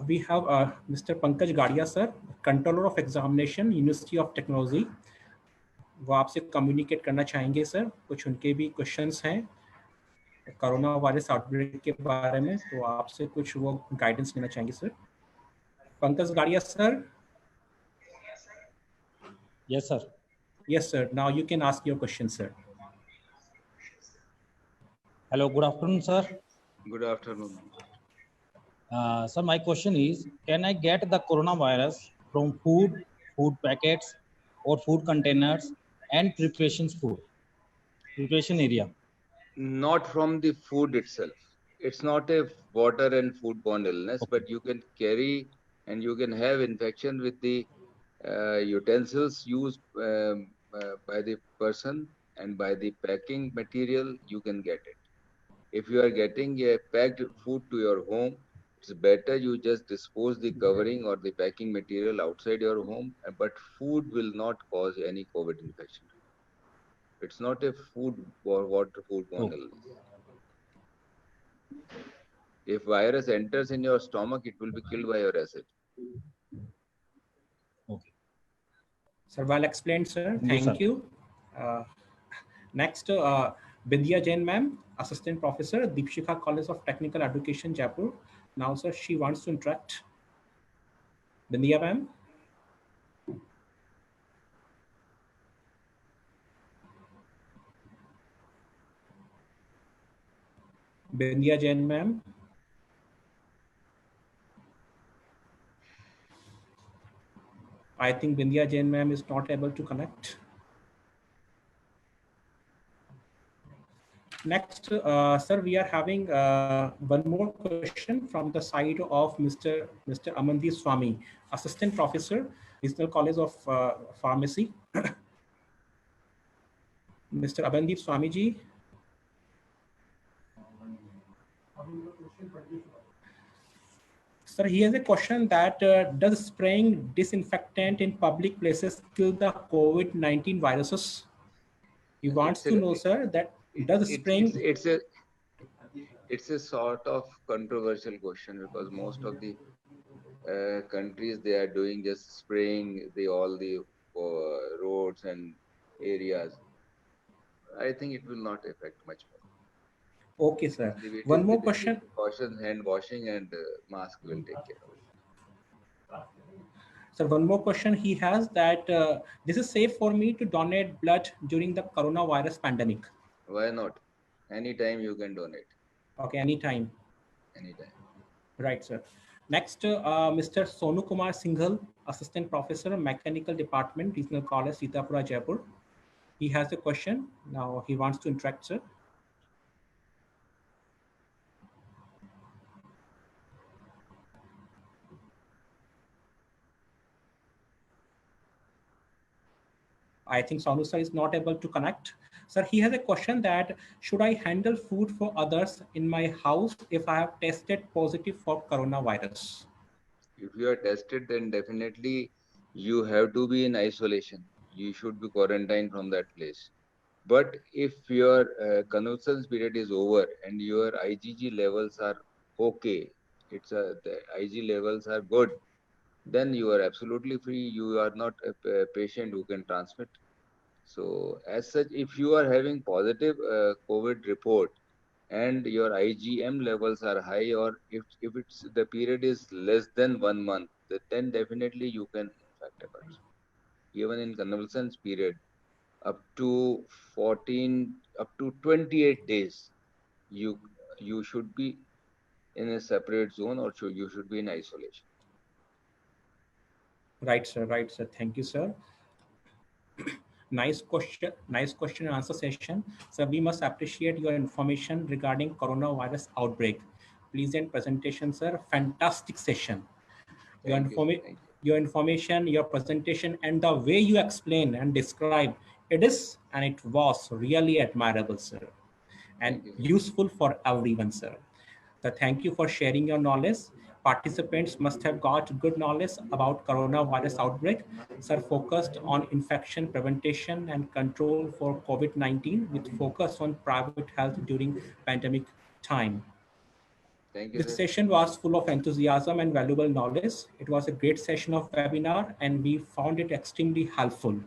we have Mr. Pankaj Gadia, sir, Controller of Examination, University of Technology. वो आपसे कम्युनिकेट करना चाहेंगे सर। कुछ उनके भी क्वेश्चंस हैं कोरोना वायरस आउटब्रेक के बारे में, तो आपसे कुछ वो गाइडेंस लेना चाहेंगे सर। पंकज गाड़िया sir. Yes, sir. Yes, sir. Now you can ask your question, sir. Hello, good afternoon, sir. Good afternoon. Sir, my question is, can I get the coronavirus from food packets, or food containers and preparation area? Not from the food itself. It's not a water and foodborne illness, okay. But you can carry and you can have infection with the utensils used by the person and by the packing material, you can get it. If you are getting a packed food to your home, it's better you just dispose the covering or the packing material outside your home, but food will not cause any COVID infection. It's not a food or water foodborne illness. If virus enters in your stomach, it will be killed by your acid. Okay. Sir, well explained, sir. Thank you. Next, Bindya Jain ma'am, Assistant Professor, Deepshikha College of Technical Education, Jaipur. Now, sir, she wants to interact. Bindya ma'am. Bindya Jain ma'am. I think Bindya Jain ma'am is not able to connect. Next, sir, we are having one more question from the side of Mr. Amandeep Swami, Assistant Professor, Regional College of Pharmacy. Mr. Amandeep Swami ji. Sir, he has a question that does spraying disinfectant in public places kill the COVID-19 viruses? He wants to know, sir, that does spraying... It's a sort of controversial question, because most of the countries, they are doing just spraying all the roads and areas. I think it will not affect much more. Okay, sir. And it One is more the basic question. precautions, hand washing and mask will take care of it. So one more question he has that this is safe for me to donate blood during the coronavirus pandemic. Why not? Anytime you can donate. Okay, anytime. Anytime. Right, sir. Next, Mr. Sonu Kumar Singhal, Assistant Professor, Mechanical Department, Regional College, Sitapura, Jaipur. He has a question. Now he wants to interact, sir. I think Sonu sir is not able to connect. Sir, he has a question that should I handle food for others in my house if I have tested positive for coronavirus? If you are tested, then definitely you have to be in isolation. You should be quarantined from that place. But if your convalescence period is over and your IgG levels are okay, the Ig levels are good, then you are absolutely free. You are not a patient who can transmit. So as such, if you are having positive COVID report and your IgM levels are high, or if it's the period is less than 1 month, then definitely you can infect a person. Even in convalescence period, up to 28 days, you should be in a separate zone, or you should be in isolation. Right, sir. Right, sir. Thank you, sir. Nice question and answer session. So we must appreciate your information regarding coronavirus outbreak. Pleasant presentation, sir. Fantastic session. Your information, your presentation, and the way you explain and describe it is, and it was really admirable, sir, and useful for everyone, sir. So thank you for sharing your knowledge. Participants must have got good knowledge about coronavirus outbreak. Sir focused on infection prevention and control for COVID-19 with focus on private health during pandemic time. Thank you, This sir. session was full of enthusiasm and valuable knowledge. It was a great session of webinar and we found it extremely helpful.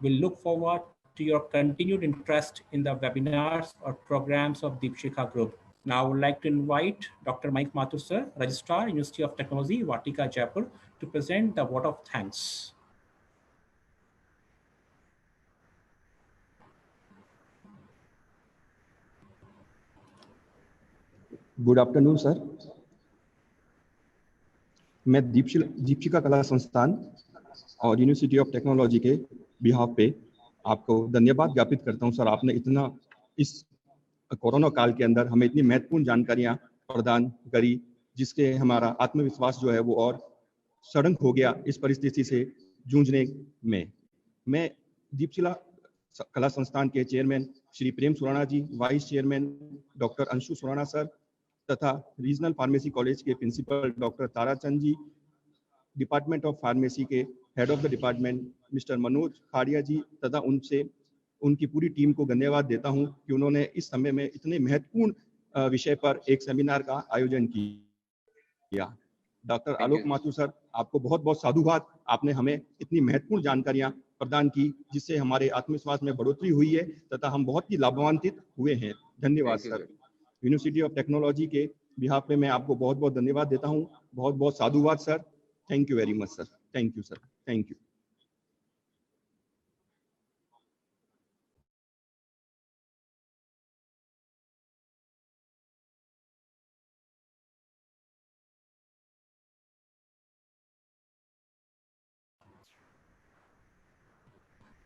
We look forward to your continued interest in the webinars or programs of Deepshikha Group. Now I would like to invite Dr. Mike Mathur, sir, Registrar, University of Technology, Vatika, Jaipur, to present the vote of thanks. Good afternoon sir. मैं दीपशिखा कला संस्थान और यूनिवर्सिटी ऑफ टेक्नोलॉजी के बिहाफ पे आपको धन्यवाद ज्ञापित करता हूं सर। आपने इतना इस कोरोना काल के अंदर हमें इतनी महत्वपूर्ण जानकारियां प्रदान करी, जिसके हमारा आत्मविश्वास जो है वो और सड़क हो गया इस परिस्थिति से जूझने में। मैं दीपशिखा कला संस्थान के chairman Shri Prem Surana ji, vice chairman doctor Anshu Surana sir तथा रीजनल फार्मेसी कॉलेज के principal doctor Tarachand ji, department of pharmacy के head of the department mister Manoj Khadiya ji तथा उनकी पूरी टीम को धन्यवाद देता हूं कि उन्होंने इस समय में इतने महत्वपूर्ण विषय पर एक सेमिनार का आयोजन किया। डॉक्टर आलोक माथुर सर, आपको बहुत बहुत साधुवाद। आपने हमें इतनी महत्वपूर्ण जानकारियां प्रदान की जिससे हमारे आत्मविश्वास में बढ़ोतरी हुई है तथा हम बहुत ही लाभान्वित हुए हैं। धन्यवाद सर। यूनिवर्सिटी ऑफ टेक्नोलॉजी के बिहाफ पे मैं आपको बहुत बहुत धन्यवाद देता हूं। बहुत बहुत साधुवाद sir. Thank you very much sir. Thank you sir. Thank you.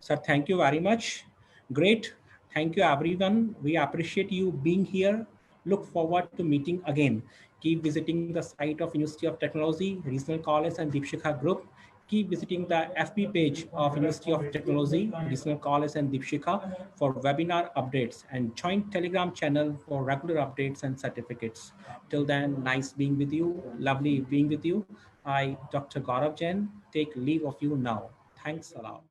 Sir, thank you very much. Great. Thank you, everyone. We appreciate you being here. Look forward to meeting again. Keep visiting the site of University of Technology, Regional College and Deepshikha Group. Keep visiting the FB page of University of Technology, Regional College and Deepshikha for webinar updates, and join Telegram channel for regular updates and certificates. Till then, nice being with you. Lovely being with you. I, Dr. Gaurav Jain, take leave of you now. Thanks a lot.